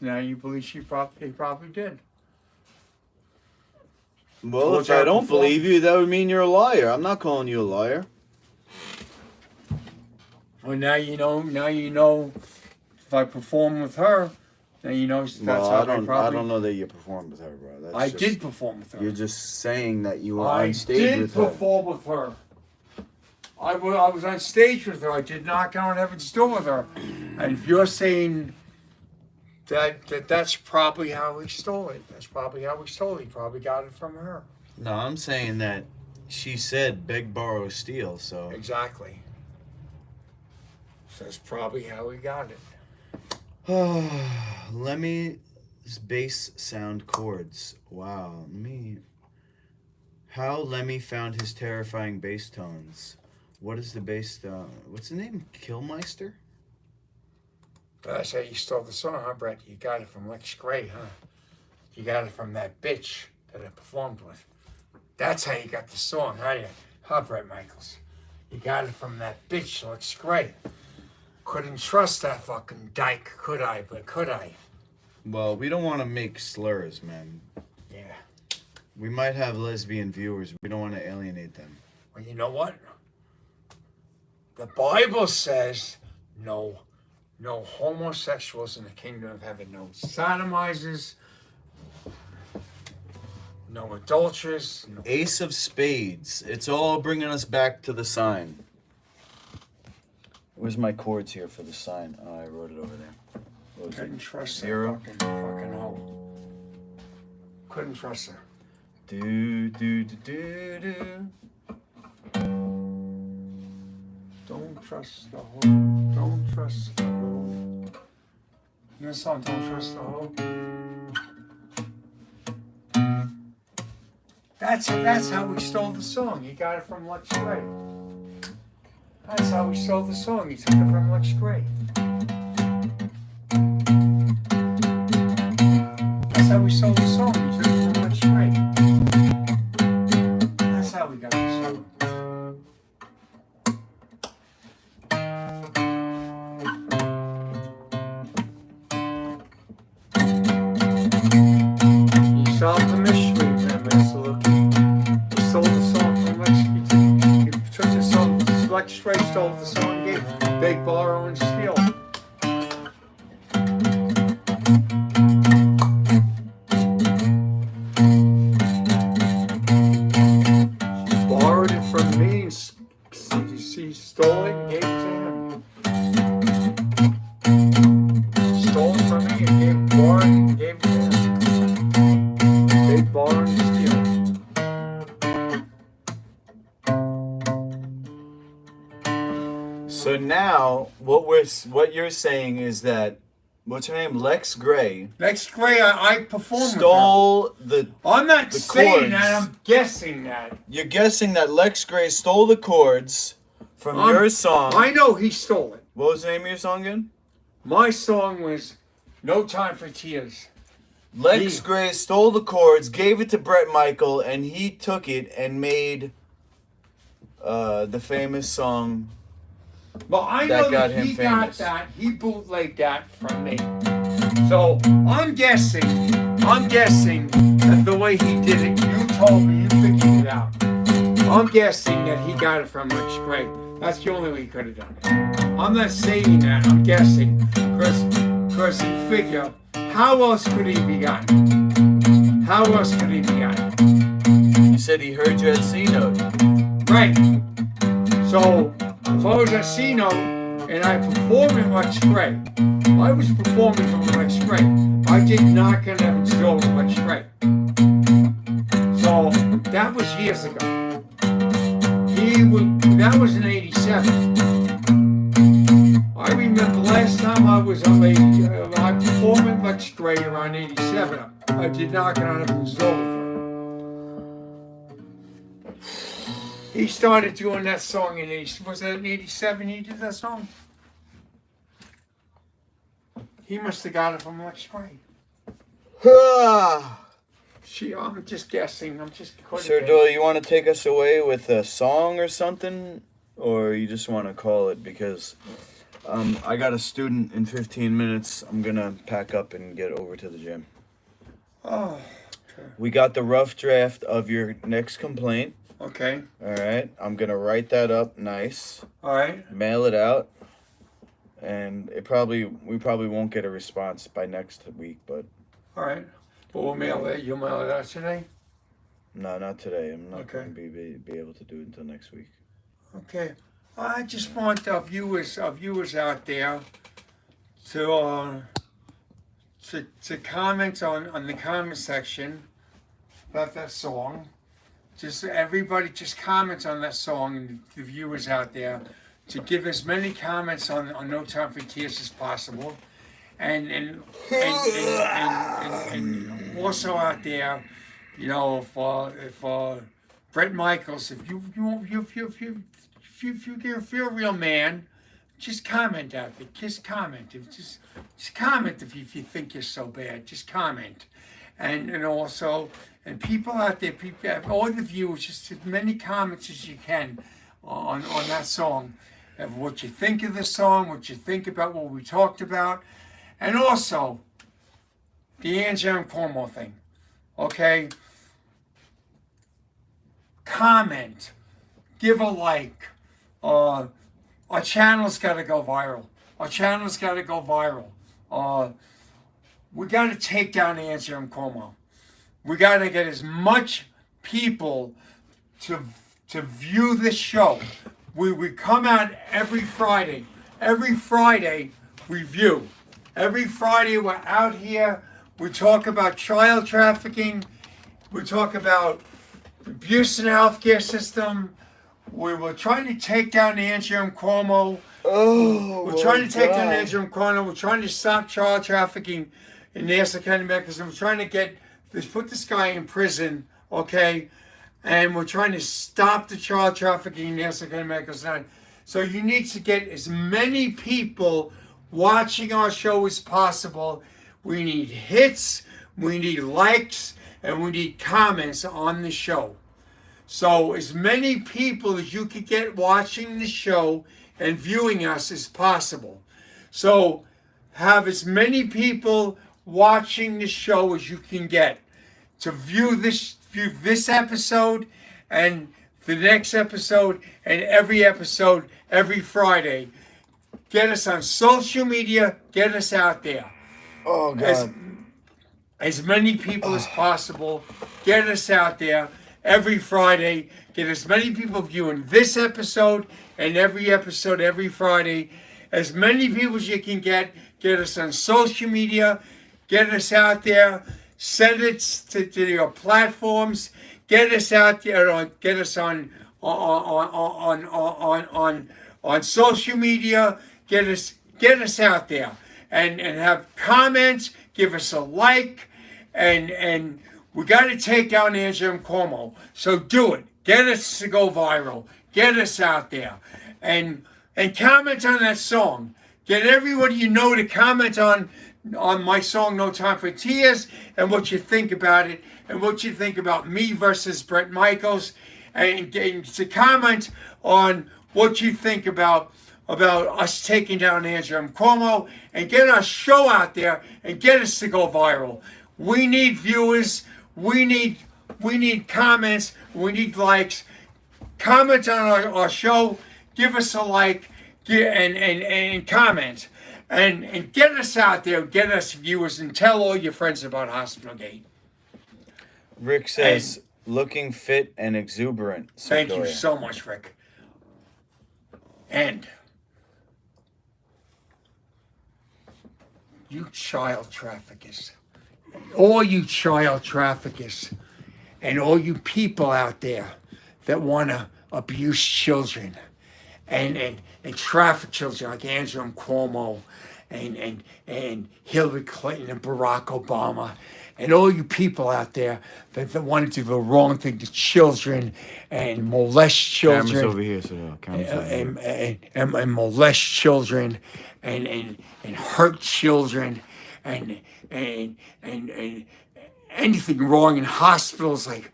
now you believe he probably did. Well, told if you I I don't performed. believe you, that would mean you're a liar. I'm not calling you a liar. Well, now you know. Now you know. If I perform with her, now you know that's Well, how I don't probably. know that you performed with her, bro. That's I just- did perform with her. You're just saying that you were I on stage did with her. perform with her. I was on stage with her. I did not go and have it to do with her. And if you're saying that's probably how he stole it. That's probably how he stole it. He probably got it from her. No, I'm saying that she said beg, borrow, steal. So Exactly. So that's probably how he got it. Lemmy's bass sound chords. Wow, how Lemmy found his terrifying bass tones. What is the bass? What's the name? Killmeister? That's how you stole the song, huh, Brett? You got it from Lex Gray, huh? You got it from that bitch that I performed with. That's how you got the song, huh, Brett Michaels? You got it from that bitch, Lex Gray. Couldn't trust that fucking dyke, could I? But could I? Well, we don't want to make slurs, man. Yeah. We might have lesbian viewers. We don't want to alienate them. Well, you know what? The Bible says no homosexuals in the kingdom of heaven, no sodomizers, no adulterers, no. Ace of Spades. It's all bringing us back to the sign. Where's my chords here for the sign? Oh, I wrote it over there. What was Couldn't it? trust Zero. that fucking hoe. Couldn't trust her. Do do do do do. Don't trust the hoe. Don't trust the hoe. the song, Don't Trust the Hoe. That's how we stole the song. He got it from Lex Gray. That's how we stole the song. He took it from Lex Gray. That's how we stole the song. He took it from Lex Gray. That's how we got the song. He solved the mystery, man, Mr. Lucky. He stole the song from Lex. He took the song. Lex Gray stole the song. Gave Big Borrow and Steal. Borrowed it from me. And he stole it and gave it to him. Stole it from me and borrowed it and gave it to him. Big Borrow and Steal. So now, what you're saying is that, what's her name? Lex Gray Lex Gray, I performed stole the. with her. I'm not the saying chords. that, I'm guessing that. You're guessing that Lex Gray stole the chords from your song. I know he stole it. What was the name of your song again? My song was No Time for Tears. Lex He- Gray stole the chords, gave it to Bret Michael, and he took it and made the famous song. Well, I That know got that him he famous. got that. He bootlegged that from me. So I'm guessing that the way he did it, you told me, you figured it out. I'm guessing that he got it from Lex Gray. That's the only way he could have done it. I'm not saying that. I'm guessing because he figured, how else could he be gotten? How else could he be gotten? You said he heard you at C-Note. Right. So if I was at C-Note and I performed in Lex Gray, I was performing from Lex Gray. I did not get an episode with Lex Gray. So that was years ago. That was in '87. I remember last time I was on I performed in Lex Gray around '87. I did not get on a Zoe with her. He started doing that song in was that in '87 he did that song? He must have got it from Lex Gray. I'm just guessing. Sir Doyle, you want to take us away with a song or something? Or you just want to call it? Because I got a student in 15 minutes. I'm going to pack up and get over to the gym. Oh, We got the rough draft of your next complaint. okay. All right. I'm going to write that up nice. All right. Mail it out. And we probably won't get a response by next week, but All right. But we'll mail it. You'll mail it out today? no, not today. I'm not Okay. going to be able to do it until next week. Okay. I just want our viewers out there to comment on the comment section about that song. Just everybody just comments on that song, and the viewers out there to give as many comments on No Time for Tears as possible. And also out there, you know, if Bret Michaels, if you're a real man, just comment out there. Just comment. Just comment if you think you're so bad. Just comment. And also, and people out there, all the viewers, just as many comments as you can on that song, of what you think of the song, what you think about what we talked about, and also the Angela and Cuomo thing. Okay? Comment. Give a like. Our channel's got to go viral. We got to take down Angela and Cuomo. We got to get as much people to view this show. We come out every Friday. Every Friday we view. Every Friday we're out here. We talk about child trafficking. We talk about abuse in the healthcare system. We were trying to take down Andrew and Cuomo. Oh, We're trying to take down Andrew and Cuomo. We're trying to stop child trafficking in Nassau County, because we're trying to put this guy in prison, okay? And we're trying to stop the child trafficking in Nassau County Medical Center. So you need to get as many people watching our show as possible. We need hits, we need likes, and we need comments on the show. So as many people as you could get watching the show and viewing us as possible. So have as many people watching the show as you can get to view this episode and the next episode and every episode every Friday. Get us on social media, get us out there. Oh, God. As many people as possible, get us out there every Friday. Get as many people viewing this episode and every episode every Friday. As many people as you can get us on social media, get us out there, send it to your platforms, get us out there, get us on social media, get us out there, and have comments, give us a like, and we got to take down Andrew and Cuomo. So do it. Get us to go viral. Get us out there, and comment on that song. Get everybody you know to comment on my song "No Time for Tears" and what you think about it, and what you think about me versus Bret Michaels, and to comment on what you think about us taking down Andrew and Cuomo, and get our show out there and get us to go viral. We need viewers. We need comments. We need likes. Comment on our show. Give us a like and comment. And get us out there. Get us viewers, and tell all your friends about Hospital Gate. Rick says, looking fit and exuberant. Thank you Doyle. so much, Rick. And you child traffickers, all you child traffickers, and all you people out there that want to abuse children and traffic children like Andrew and Cuomo and Hillary Clinton and Barack Obama, and all you people out there that want to do the wrong thing to children and molest children. Camera's over here, so camera's over here. And molest children and hurt children and anything wrong in hospitals like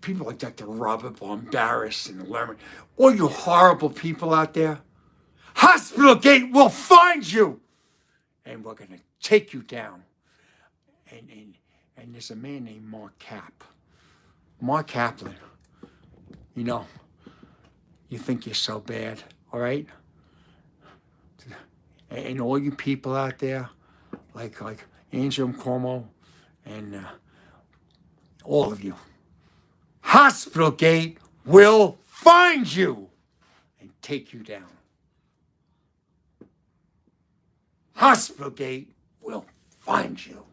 people like Dr. Robert Bombaris and Lerman, all you horrible people out there, Hospital Gate will find you, and we're gonna take you down. And there's a man named Mark Kaplan. You know, you think you're so bad, all right? And all you people out there, like Andrew and Cuomo, and all of you, Hospital Gate will find you and take you down. Hospital Gate will find you.